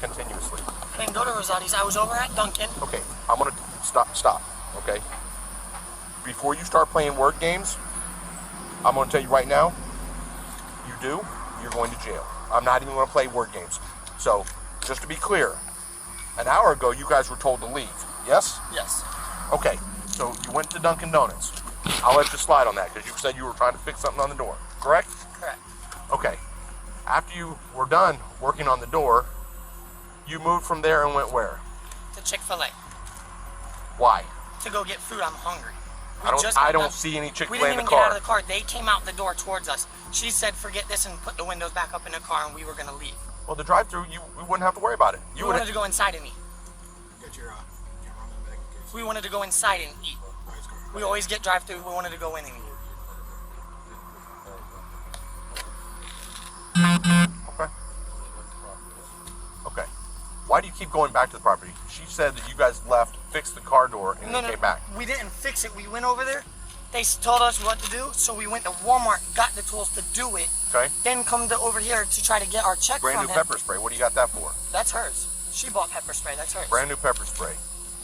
continuously? I didn't go to Rosati's. I was over at Dunkin'. Okay. I'm going to stop. Okay. Before you start playing word games, I'm going to tell you right now, you're going to jail. I'm not even going to play word games. So, just to be clear, an hour ago you guys were told to leave. Yes? Yes. Okay. So you went to Dunkin' Donuts. I'll let you slide on that because you said you were trying to fix something on the door. Correct? Correct. Okay. After you were done working on the door, you moved from there and went where? To Chick-fil-A. Why? To go get food. I'm hungry. I don't see any Chick-fil-A We didn't in the even car. get out of the car. They came out the door towards us. She said, forget this, and put the windows back up in the car, and we were going to leave. Well, the drive-through, we wouldn't have to worry about it. We wanted to go inside and eat. We wanted to go inside and eat. We always get drive-through. We wanted to go in and eat. Okay. Why do you keep going back to the property? She said that you guys left, fixed the car door, and then came back. We didn't fix it. We went over there. They told us what to do, so we went to Walmart, got the tools to do it. Okay. Then come over here to try to get our check Brand from new him. pepper spray. What do you got that for? That's hers. She bought pepper spray. That's hers. Brand new pepper spray.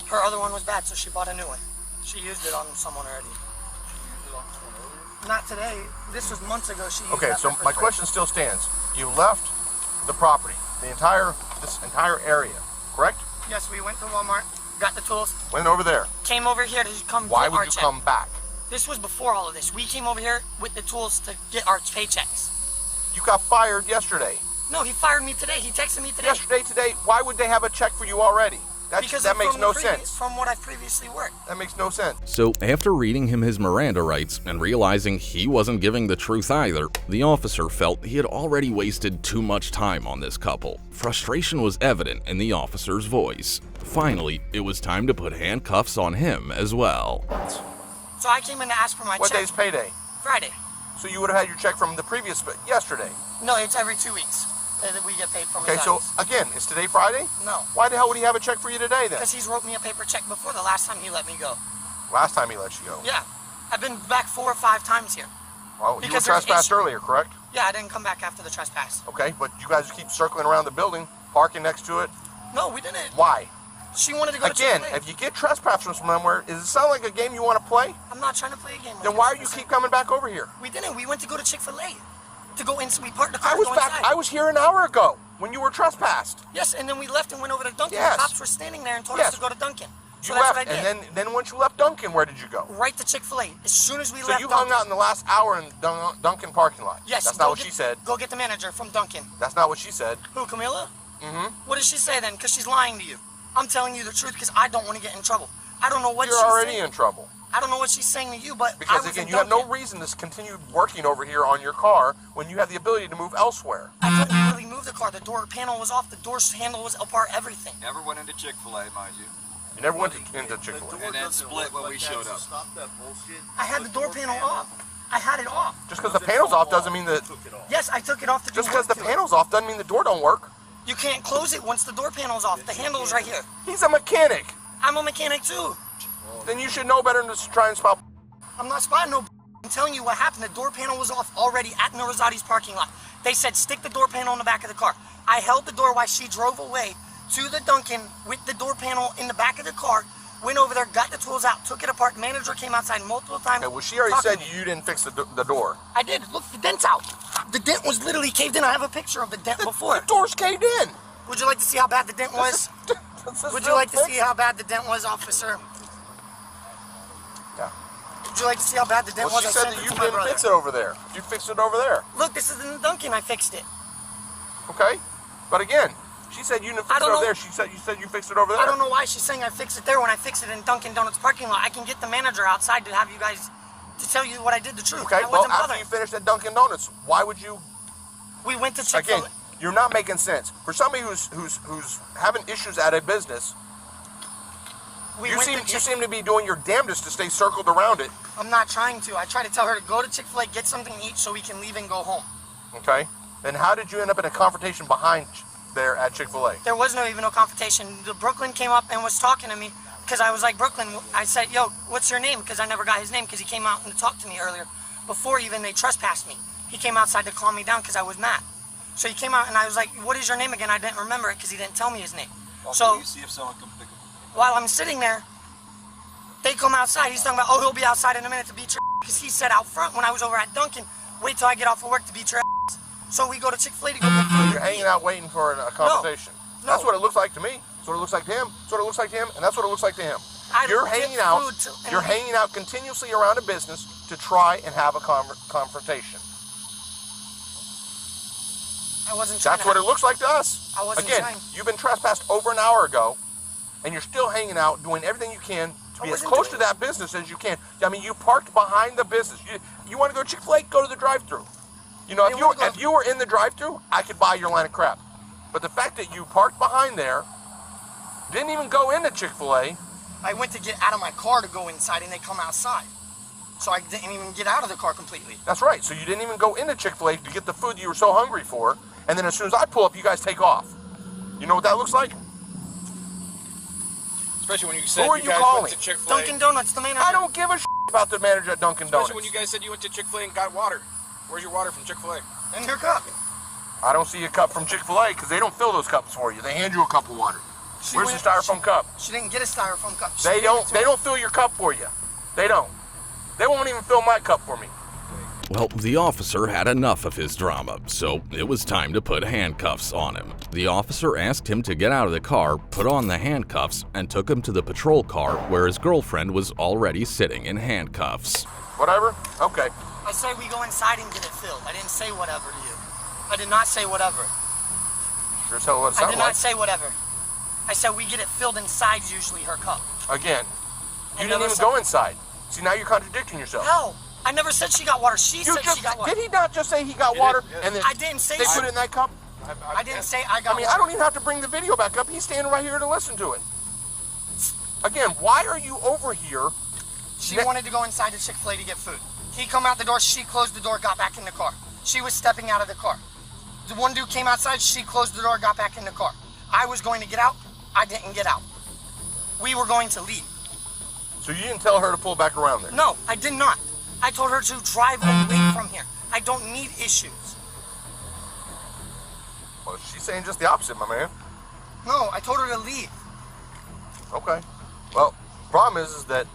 Her other one was bad, so she bought a new one. She used it on someone already. Not today. This was months ago. She used Okay, that so pepper my spray. question still stands. You left the property, this entire area, correct? Yes, we went to Walmart, got the tools, Went over there. came over here to come Why get would our you check. come back? This was before all of this. We came over here with the tools to get our paychecks. You got fired yesterday. No, he fired me today. He texted me today. Today, why would they have a check for you already? That makes no sense. From what I previously worked. That makes no sense. So, after reading him his Miranda rights and realizing he wasn't giving the truth either, the officer felt he had already wasted too much time on this couple. Frustration was evident in the officer's voice. Finally, it was time to put handcuffs on him as well. So I came in to ask for my What check. day's payday? Friday. So you would have had your check from the previous, yesterday. No, it's every 2 weeks that we get paid from Okay, so again, is today Friday? No. Why the hell would he have a check for you today then? Because he's wrote me a paper check before the last time he let me go. Last time he let you go. Yeah. I've been back 4 or 5 times here. Well, you were Because there's trespassed issues. earlier, correct? Yeah, I didn't come back after the trespass. Okay, but you guys keep circling around the building, parking next to it. No, we didn't. Why? She wanted to go to Again, Chick-fil-A. if you get trespassed from somewhere, does it sound like a game you want to play? I'm not trying to play a game. Then why do you keep coming back over here? We didn't. We went to go to Chick-fil-A. To go in, so we parked the car I to was go back. inside. I was here an hour ago when you were trespassed. Yes, and then we left and went over to Dunkin'. Yes. The cops were standing there and told Yes. us to go to Dunkin'. So You that's left, what I did. and then once you left Dunkin', where did you go? Right to Chick-fil-A. As soon as we So left you Dunkin'. hung out in the last hour in Dunkin' parking lot? Yes. That's not what she said. Go get the manager from Dunkin'. That's not what she said. Who, Camilla? Mm-hmm. What did she say then? Because she's lying to you. I'm telling you the truth because I don't want to get in trouble. I don't know what You're she's already saying. in trouble. I don't know what she's saying to you, but Because I was again, in you have no Dunkin'. reason to continue working over here on your car when you have the ability to move elsewhere. I couldn't really move the car. The door panel was off. The door handle was apart. Everything. Never went into Chick-fil-A, mind you. You never went into Chick-fil-A. And then split when we showed up. Stop that bullshit. I had the door panel off. I had it off. Just because the panel's off doesn't mean that. Yes, I took it off to do Just because the work to it. panel's off doesn't mean the door don't work. You can't close it once the door panel's off. The handle's right here. He's a mechanic. I'm a mechanic too. Then you should know better than to try and spot. I'm not spotting no. I'm telling you what happened. The door panel was off already at Norizati's parking lot. They said stick the door panel in the back of the car. I held the door while she drove away to the Dunkin' with the door panel in the back of the car. Went over there, got the tools out, took it apart. The manager came outside multiple times. Okay, well, she already said you didn't fix the door. I did. Look, the dent's out. The dent was literally caved in. I have a picture of the dent before. The door's caved in. Would you like to see how bad the dent was? Would you like to see how bad the dent was, officer? Yeah. Would you like to see how bad the dent Well, was? she I said sent that it you to my didn't brother. fix it over there. You fixed it over there. Look, this is in the Dunkin'. I fixed it. Okay, but again, she said you didn't fix it over there. You said you fixed it over there. I don't know why she's saying I fixed it there when I fixed it in Dunkin' Donuts parking lot. I can get the manager outside to have you guys to tell you what I did. The truth. Okay, I well, wasn't after bothering. you finished at Dunkin' Donuts, why would you? We went to Chick-fil-A. Again, you're not making sense. For somebody who's having issues at a business, you seem to be doing your damnedest to stay circled around it. I'm not trying to. I try to tell her to go to Chick-fil-A, get something to eat so we can leave and go home. Okay, then how did you end up in a confrontation behind there at Chick-fil-A? There was no confrontation. The Brooklyn came up and was talking to me because I was like, Brooklyn, I said, yo, what's your name? Because I never got his name because he came out and talked to me earlier before even they trespassed me. He came outside to calm me down because I was mad. So he came out and I was like, what is your name again? I didn't remember it because he didn't tell me his name. So you see if someone can pick him. while I'm sitting there, they come outside. He's talking about, oh, he'll be outside in a minute to beat your because he said out front when I was over at Dunkin', wait till I get off of work to beat your ass. So we go to Chick-fil-A to go get food. You're hanging out waiting for a confrontation. No. That's what it looks like to me. That's what it looks like to him. That's what it looks like to him. And that's what it looks like to him. You're hanging out. You're hanging out continuously around a business to try and have a confrontation. I wasn't trying. That's what it looks like to us. I wasn't Again, trying. you've been trespassed over an hour ago, and you're still hanging out, doing everything you can to be as close to that business as you can. I mean, you parked behind the business. You want to go to Chick-fil-A? Go to the drive-thru. You know, if you were in the drive-thru, I could buy your line of crap. But the fact that you parked behind there, didn't even go into Chick-fil-A. I went to get out of my car to go inside, and they come outside. So I didn't even get out of the car completely. That's right. So you didn't even go into Chick-fil-A to get the food you were so hungry for. And then as soon as I pull up, you guys take off. You know what that looks like? Especially when you said Who are you you guys calling? went to Chick-fil-A. Dunkin' Donuts, the manager. I don't give a about the manager at Dunkin' Donuts. Especially when you guys said you went to Chick-fil-A and got water. Where's your water from Chick-fil-A? In your cup. I don't see a cup from Chick-fil-A because they don't fill those cups for you. They hand you a cup of water. Where's the styrofoam cup? She didn't get a styrofoam cup. They don't fill your cup for you. They don't. They won't even fill my cup for me. Well, the officer had enough of his drama, so it was time to put handcuffs on him. The officer asked him to get out of the car, put on the handcuffs, and took him to the patrol car where his girlfriend was already sitting in handcuffs. Whatever? Okay. I say we go inside and get it filled. I didn't say whatever to you. I did not say whatever. Sure as hell what it I sounded did not like. say whatever. I said we get it filled inside usually her cup. Again, you I didn't never even said- go inside. See, now you're contradicting yourself. No, I never said she got water. She said she got water. Did he not just say he got water and then I didn't say they that. put it in that cup? I didn't say I got I mean, water. I don't even have to bring the video back up. He's standing right here to listen to it. Again, why are you over here? She wanted to go inside the Chick-fil-A to get food. He come out the door, she closed the door, got back in the car. She was stepping out of the car. The one dude came outside, she closed the door, got back in the car. I was going to get out, I didn't get out. We were going to leave. So you didn't tell her to pull back around there? No, I did not. I told her to drive away from here. I don't need issues. Well, she's saying just the opposite, my man. No, I told her to leave. Okay. Well, problem is that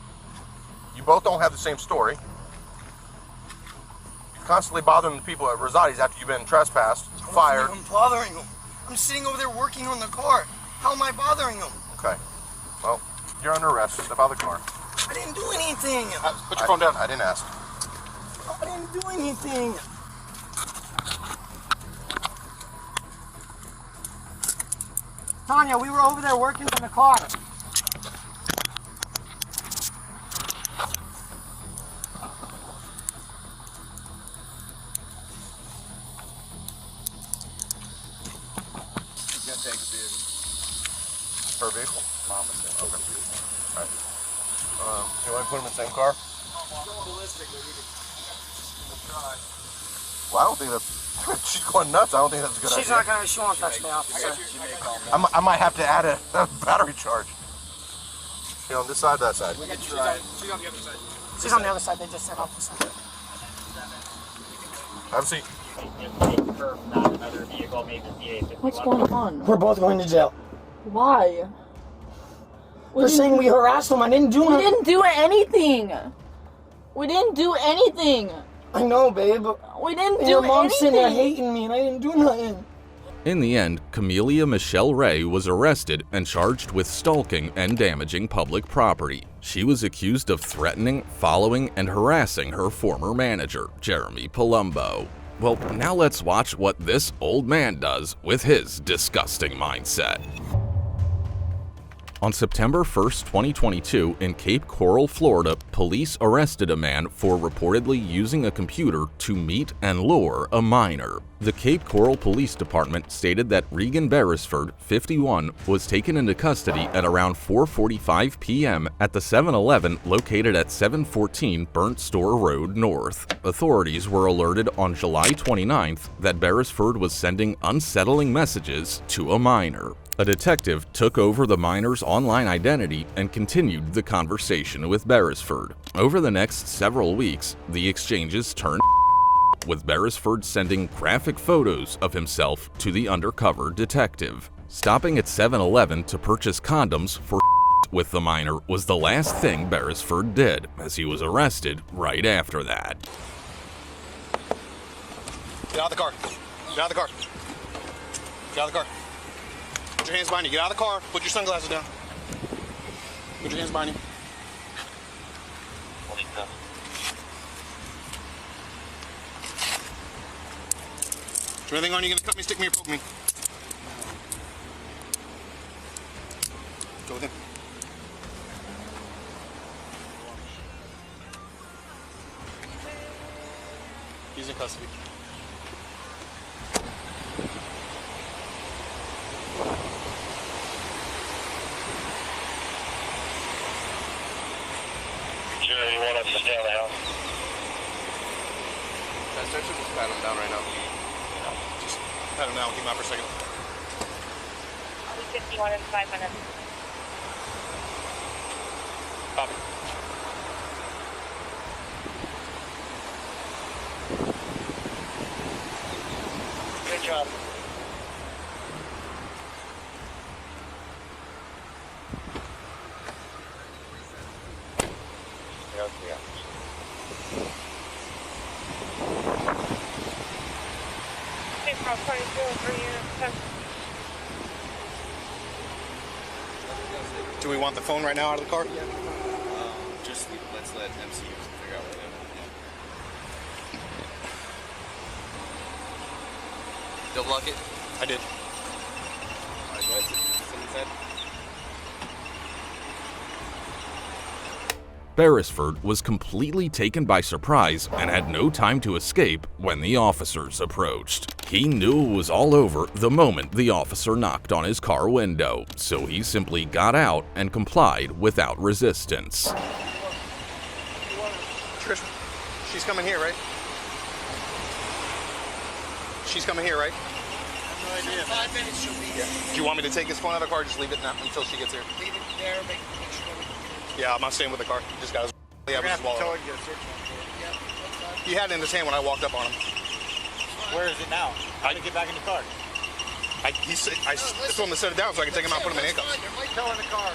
you both don't have the same story. You're constantly bothering the people at Rosati's after you've been trespassed, fired. I'm bothering them. I'm sitting over there working on the car. How am I bothering them? Okay. Well, You're under arrest. Step out of the car. I didn't do anything. Put your phone down. I didn't ask. I didn't do anything. Tanya, we were over there working on the car. Her vehicle? Okay. All right. You want to put them in the same car? Well, I don't think that's... She's going nuts. I don't think that's a good idea. She's not gonna, she won't touch me, officer. I might have to add a battery charge. You know, on this side, that side. She's on the other side. She's on the other side, they just said officer. Have a seat. What's going on? We're both going to jail. Why? They're saying we harassed them. I didn't do We nothing. didn't do anything. We didn't do anything. I know, babe. We didn't And do your mom's sitting there anything. hating me, and I didn't do nothing. In the end, Camelia Michelle Ray was arrested and charged with stalking and damaging public property. She was accused of threatening, following, and harassing her former manager, Jeremy Palumbo. Well, now let's watch what this old man does with his disgusting mindset. On September 1st, 2022, in Cape Coral, Florida, police arrested a man for reportedly using a computer to meet and lure a minor. The Cape Coral Police Department stated that Regan Beresford, 51, was taken into custody at around 4:45 p.m. at the 7-Eleven located at 714 Burnt Store Road North. Authorities were alerted on July 29th that Beresford was sending unsettling messages to a minor. A detective took over the minor's online identity and continued the conversation with Beresford. Over the next several weeks, the exchanges turned with Beresford sending graphic photos of himself to the undercover detective. Stopping at 7-Eleven to purchase condoms for with the minor was the last thing Beresford did, as he was arrested right after that. Get out of the car. Get out of the car. Get out of the car. Put your hands behind you. Get out of the car. Put your sunglasses down. Put your hands behind you. Is there anything on you? Gonna cut me, stick me, or poke me? Go with him. He's in custody. Sure, you want us to stay on the house? Can I stretch him? Just pat him down right now. Just pat him down. Keep him out for a second. I'll be 51 in 5 minutes. Copy. Good job. Yeah. Okay, from 22 Do we want the phone right now out of the car? Just let's let MC figure out what to do. Double lock it? I did. Alright, go ahead. Sit inside. Beresford was completely taken by surprise and had no time to escape when the officers approached. He knew it was all over the moment the officer knocked on his car window, so he simply got out and complied without resistance. Trish, she's coming here, right? She's coming here, right? No idea. 5 minutes she'll be here. Do you want me to take his phone out of the car? Just leave it now until she gets here. Leave it there, make sure everything. Yeah, I'm not staying with the car. Just got his. Yeah, You're with his gonna have to wallet. tow and get a search warrant for it. Yep, that's fine. He had it in his hand when I walked up on him. Where is it now? How to get back in the car? I told him to set it down so I can take him out and put him in handcuffs. You're towing the car.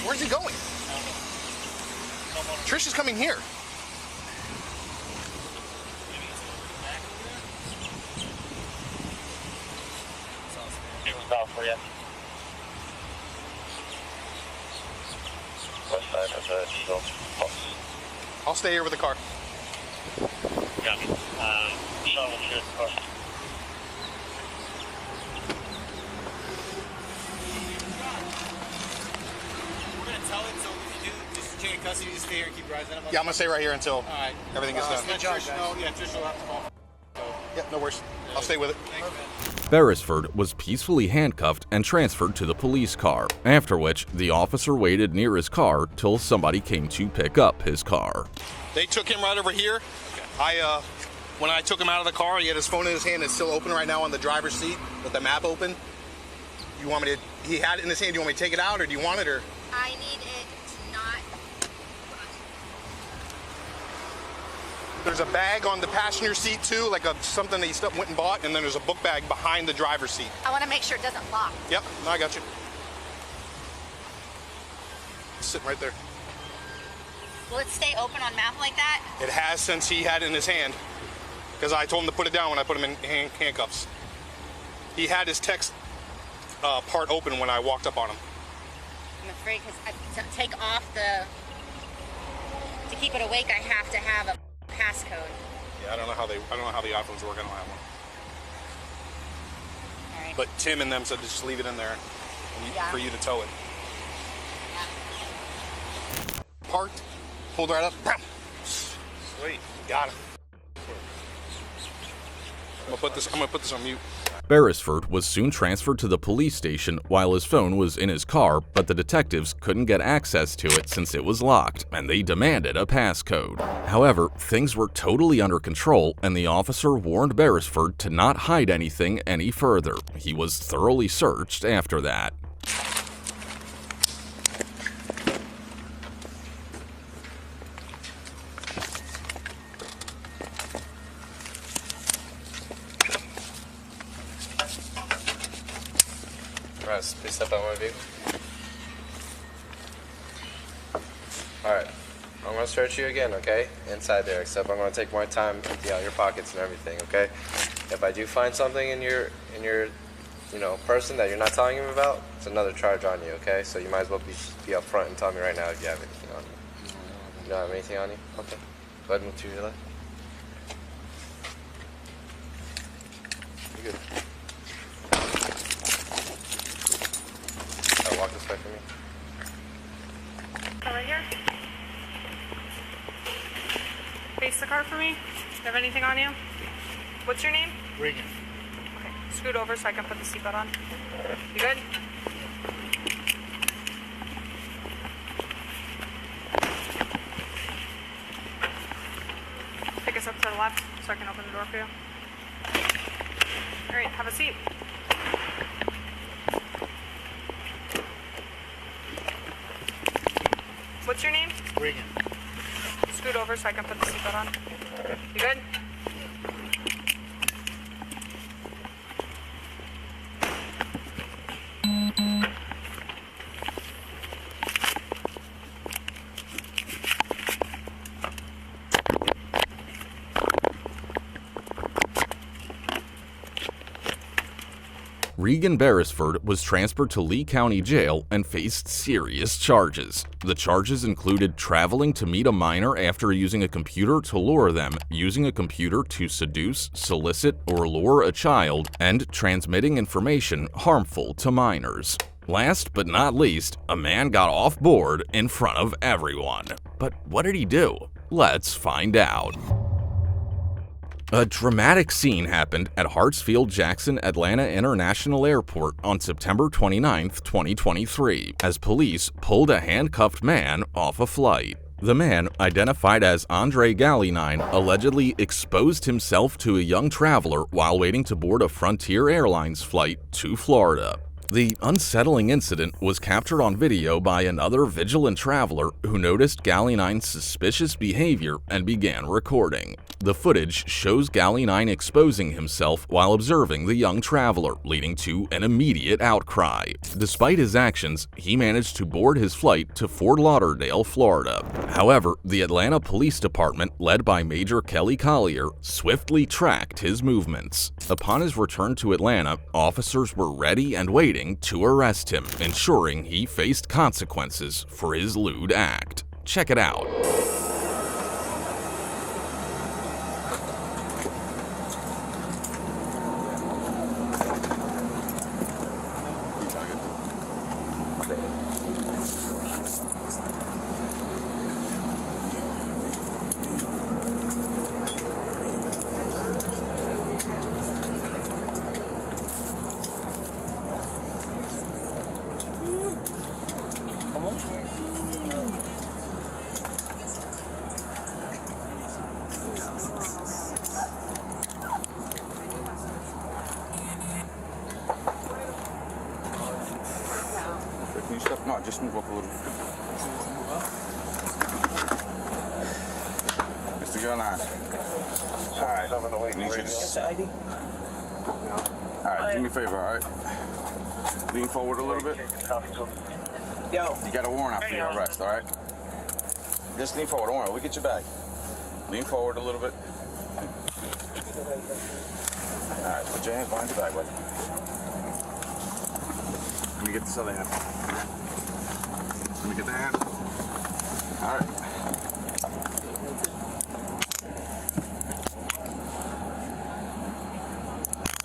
Where's he going? Trish is coming here. For you. West side of the Eagle. I'll stay here with the car. Got me. Eagle will shoot the car. We're going to tell it, so if you do, just chain of custody, just stay here and keep rising up. Yeah, I'm going to stay right here until everything is done. Good job, Trish, Trish will have to call. Yeah, no worries. I'll stay with it. Beresford was peacefully handcuffed and transferred to the police car, after which the officer waited near his car till somebody came to pick up his car. They took him right over here. When I took him out of the car, he had his phone in his hand. It's still open right now on the driver's seat with the map open. You want me to, he had it in his hand. Do you want me to take it out or do you want it or? I need it to not. There's a bag on the passenger seat too, like something that he went and bought, and then there's a book bag behind the driver's seat. I want to make sure it doesn't lock. Yep, no, I got you. It's sitting right there. Will it stay open on map like that? It has since he had it in his hand, because I told him to put it down when I put him in handcuffs. He had his text part open when I walked up on him. I'm afraid because to take off to keep it awake, I have to have a passcode. Yeah, I don't know how the iPhones work. I don't have one. All right. But Tim and them said to just leave it in there for you to tow it. Yeah. Parked, pulled right up. Sweet, got it. I'm gonna put this on mute. Beresford was soon transferred to the police station while his phone was in his car, but the detectives couldn't get access to it since it was locked, and they demanded a passcode. However, things were totally under control, and the officer warned Beresford to not hide anything any further. He was thoroughly searched after that. Please step out of my vehicle. Alright, I'm gonna search you again, okay? Inside there, except I'm gonna take more time, empty out your pockets and everything, okay? If I do find something in your person that you're not telling him about, it's another charge on you, okay? So you might as well be up front and tell me right now if you have anything on you. You don't have anything on you? Okay. Go ahead and move to your left. You're good. Walk this way for me. Over here. Face the car for me. Do you have anything on you? What's your name? Regan. Okay. Scoot over so I can put the seatbelt on. You good? Take a step to the left so I can open the door for you. Alright, have a seat. What's your name? Regan. Scoot over so I can put the seatbelt on. You good? Regan Beresford was transferred to Lee County Jail and faced serious charges. The charges included traveling to meet a minor after using a computer to lure them, using a computer to seduce, solicit, or lure a child, and transmitting information harmful to minors. Last but not least, a man got off board in front of everyone. But what did he do? Let's find out. A dramatic scene happened at Hartsfield-Jackson Atlanta International Airport on September 29, 2023, as police pulled a handcuffed man off a flight. The man, identified as Andre Gallinine, allegedly exposed himself to a young traveler while waiting to board a Frontier Airlines flight to Florida. The unsettling incident was captured on video by another vigilant traveler who noticed Galley 9's suspicious behavior and began recording. The footage shows Galley 9 exposing himself while observing the young traveler, leading to an immediate outcry. Despite his actions, he managed to board his flight to Fort Lauderdale, Florida. However, the Atlanta Police Department, led by Major Kelly Collier, swiftly tracked his movements. Upon his return to Atlanta, officers were ready and waiting to arrest him, ensuring he faced consequences for his lewd act. Check it out. Can you step? No, just move up a little. Mr. Girline. Alright. Need you to... Alright, do me a favor, alright? Lean forward a little bit. Yo. You got a warrant out for your arrest, alright? Just lean forward, don't worry, we'll get you back. Lean forward a little bit. Alright, put your hands behind your back, buddy. Let me get this other hand. Let me get the hand. All right.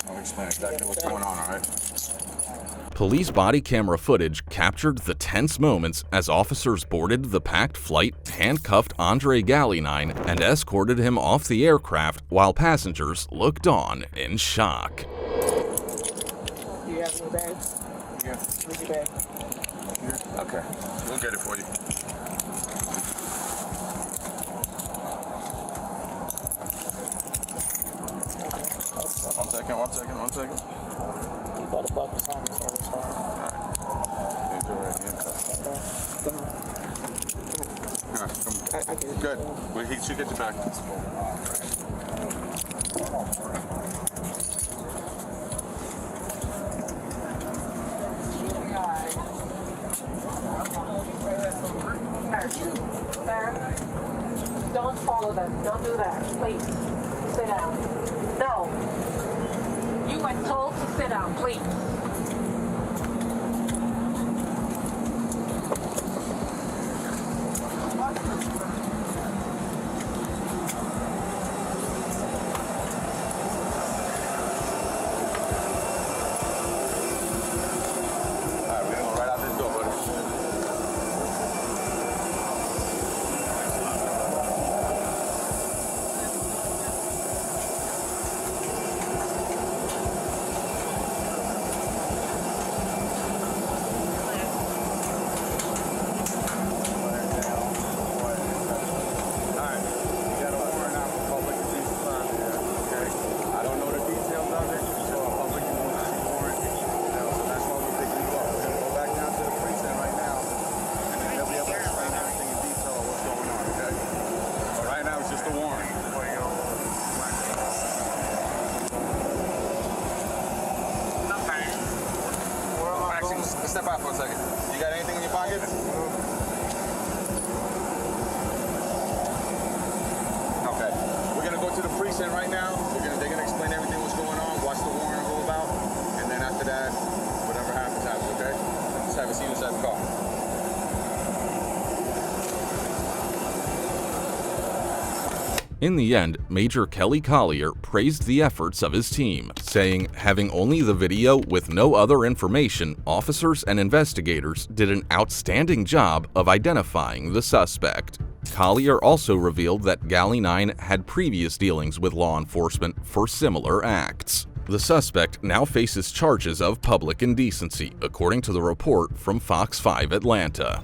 I'll explain exactly what's going on, all right? Police body camera footage captured the tense moments as officers boarded the packed flight, handcuffed Andre Galley 9, and escorted him off the aircraft while passengers looked on in shock. Do you have any bags? Yeah. Where's your bag? Okay, we'll get it for you. One second. You got a bucket on me, so it's fine. Alright, good. Well, he should get you back. Don't follow them. Don't do that. Please. Sit down. No. You were told to sit down, please. Step out for a second. You got anything in your pocket? Okay. We're gonna go to the precinct right now. They're gonna explain everything what's going on, what's the warrant all about, and then after that, whatever happens, okay? Just have a seat inside the car. In the end, Major Kelly Collier praised the efforts of his team, saying, having only the video with no other information, officers and investigators did an outstanding job of identifying the suspect. Collier also revealed that Galley 9 had previous dealings with law enforcement for similar acts. The suspect now faces charges of public indecency, according to the report from Fox 5 Atlanta.